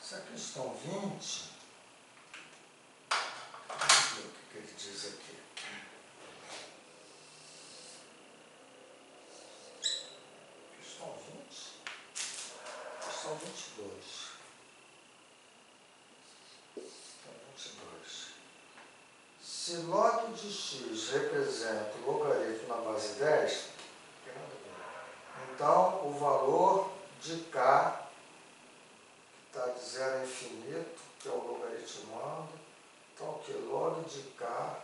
Essa questão 20, vamos ver o que ele diz aqui. Questão 20? Questão 22. Questão 22. se log de x representa o logaritmo na base 10, então o valor de k, que está de 0 a infinito, que é o logaritmando, então o que? Log de k,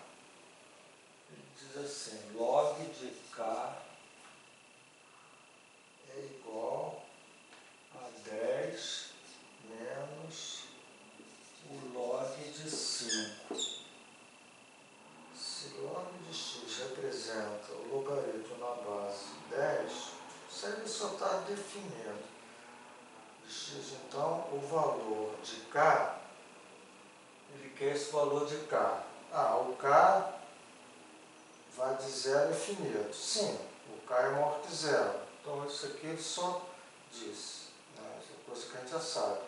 ele diz assim, log de k é igual a 10 menos o log de 5. Se log de x representa o logaritmo na base 10, isso aí só está definindo. De x, então, o valor de k, ele quer esse valor de k. O k vai de 0 a infinito. Sim, o k é maior que 0. Então, isso aqui ele só diz. Né? Essa é coisa que a gente já sabe.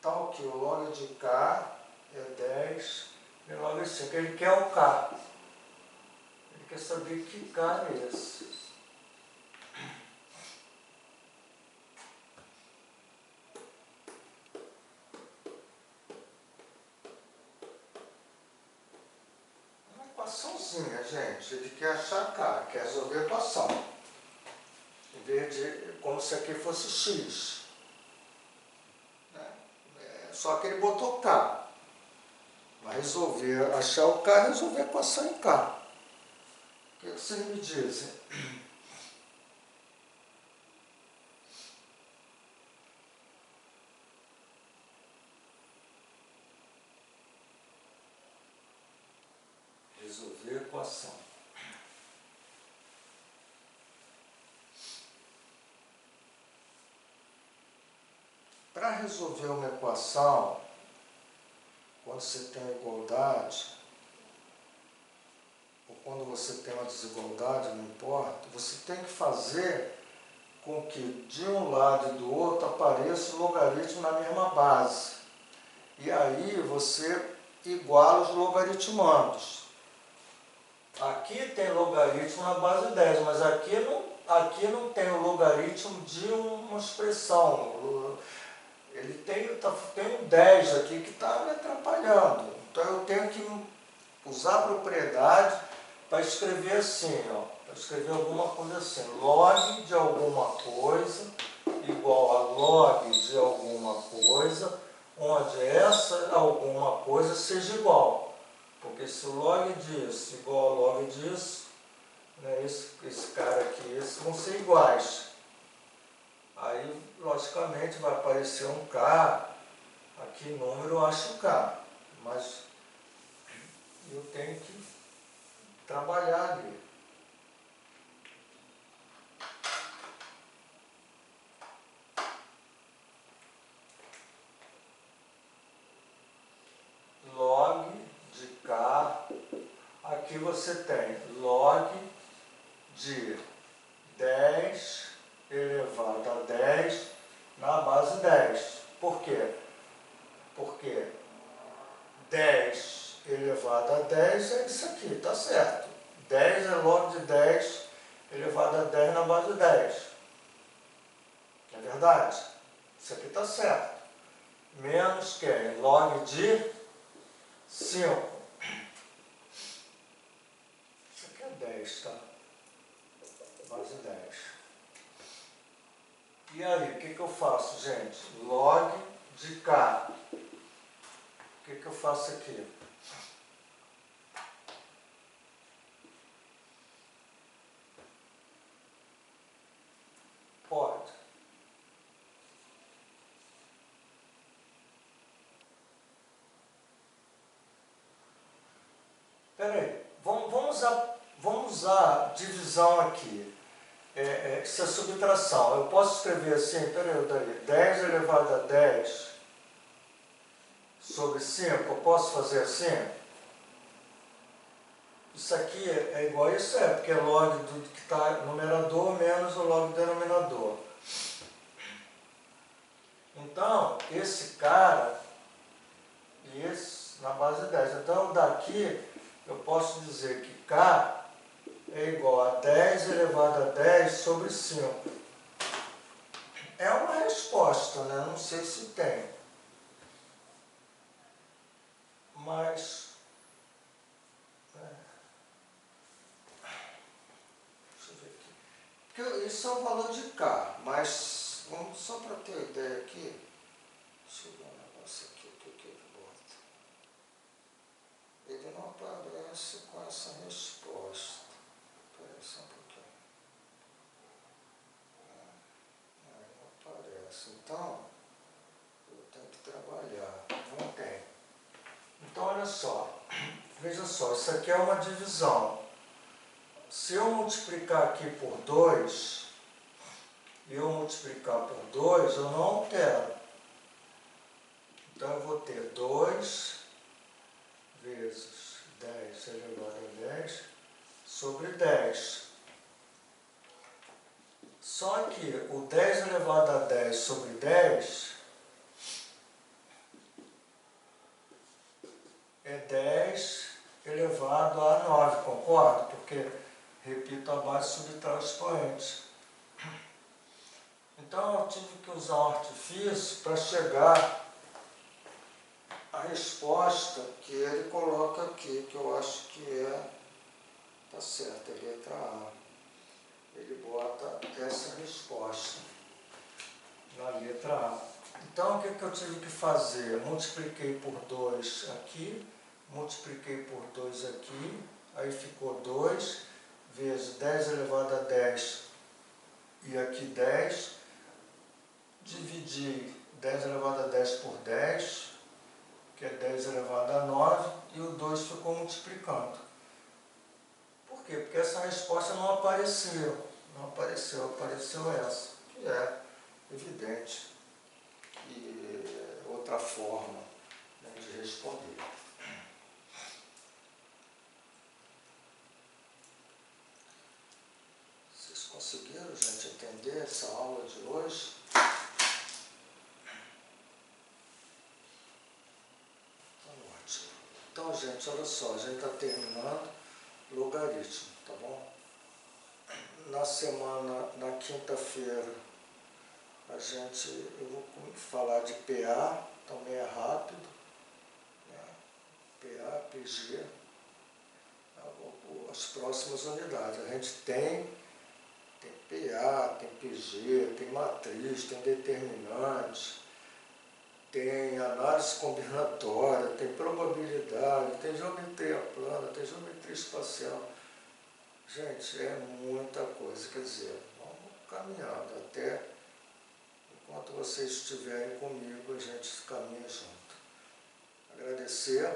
Então, aqui o log de k é 10 menos log de 5. Ele quer o k. Ele quer saber que k é esse. Uma equaçãozinha, gente. Ele quer achar k, quer resolver a equação. Em vez de como se aqui fosse x. Só que ele botou k. Vai resolver, achar o k, resolver a equação em k. O que vocês me dizem? Resolver a equação. Para resolver uma equação, quando você tem uma igualdade, ou quando você tem uma desigualdade, não importa, você tem que fazer com que de um lado e do outro apareça o logaritmo na mesma base. E aí você iguala os logaritmandos. Aqui tem logaritmo na base 10, mas aqui não tem o logaritmo de uma expressão. Ele tem um 10 aqui que está me atrapalhando. Então eu tenho que usar a propriedade para escrever assim, para escrever alguma coisa assim. Log de alguma coisa igual a log de alguma coisa, onde essa alguma coisa seja igual. Porque se o log disso igual a log disso, né, esse cara aqui e esse vão ser iguais. Aí, logicamente, vai aparecer um k, aqui número eu acho k, mas eu tenho que trabalhar ali. Log de k, aqui você tem log de 10 elevado a 10 na base 10. Por quê? Porque 10 elevado a 10 é isso aqui, tá certo. 10 é log de 10 elevado a 10 na base 10. É verdade? Isso aqui tá certo. Menos quem? Log de 5. Isso aqui é 10, tá? Base 10. E aí, o que eu faço, gente? Log de k. O que eu faço aqui? Pode. Espera aí, vamos usar divisão aqui. Isso é subtração. Eu posso escrever assim, peraí, 10 elevado a 10 sobre 5, eu posso fazer assim? Isso aqui é igual a isso, porque é log do que está numerador menos o log do denominador. Então, esse cara e esse na base 10. Então, daqui eu posso dizer que k é igual a 10 elevado a 10 sobre 5. É uma resposta, né? Não sei se tem. Mas esse é o valor de K, mas vamos só para ter uma ideia aqui. Deixa eu ver um negócio aqui, o que ele bota. Ele não aparece com essa resposta. Espera aí só um pouquinho. Aí não aparece. Então, eu tenho que trabalhar. Não tem. Então, olha só. Veja só, isso aqui é uma divisão. Se eu multiplicar aqui por 2, e eu multiplicar por 2, eu não altero. Então, eu vou ter 2 vezes 10 elevado a 10 sobre 10. Só que o 10 elevado a 10 sobre 10 é 10 elevado a 9, concorda? Porque, repito, a base subtrai o expoente. Então, eu tive que usar um artifício para chegar à resposta que ele coloca aqui, que eu acho que tá certo, é letra A. Ele bota essa resposta na letra A. Então, o que eu tive que fazer? Multipliquei por 2 aqui, multipliquei por 2 aqui, aí ficou 2 vezes 10 elevado a 10 e aqui 10. Dividi 10 elevado a 10 por 10, que é 10 elevado a 9, e o 2 ficou multiplicando. Por quê? Porque essa resposta não apareceu. Não apareceu, apareceu essa, que é evidente. E outra forma, né, de responder. Vocês conseguiram, gente, entender essa aula de hoje? Ótimo. Então, gente, olha só, a gente está terminando logaritmo, tá bom? Na quinta-feira, eu vou falar de PA, também é rápido, né? PA, PG, as próximas unidades. A gente tem PA, tem PG, tem matriz, tem determinante, tem análise combinatória, tem probabilidade, tem geometria plana, tem geometria espacial. Gente, é muita coisa, quer dizer, vamos caminhando até, enquanto vocês estiverem comigo, a gente caminha junto. Agradecer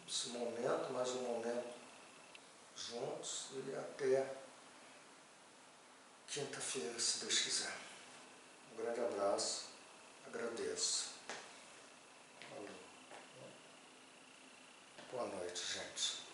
esse momento, mais um momento juntos, e até quinta-feira, se Deus quiser. Um grande abraço, agradeço. Valeu. Boa noite, gente.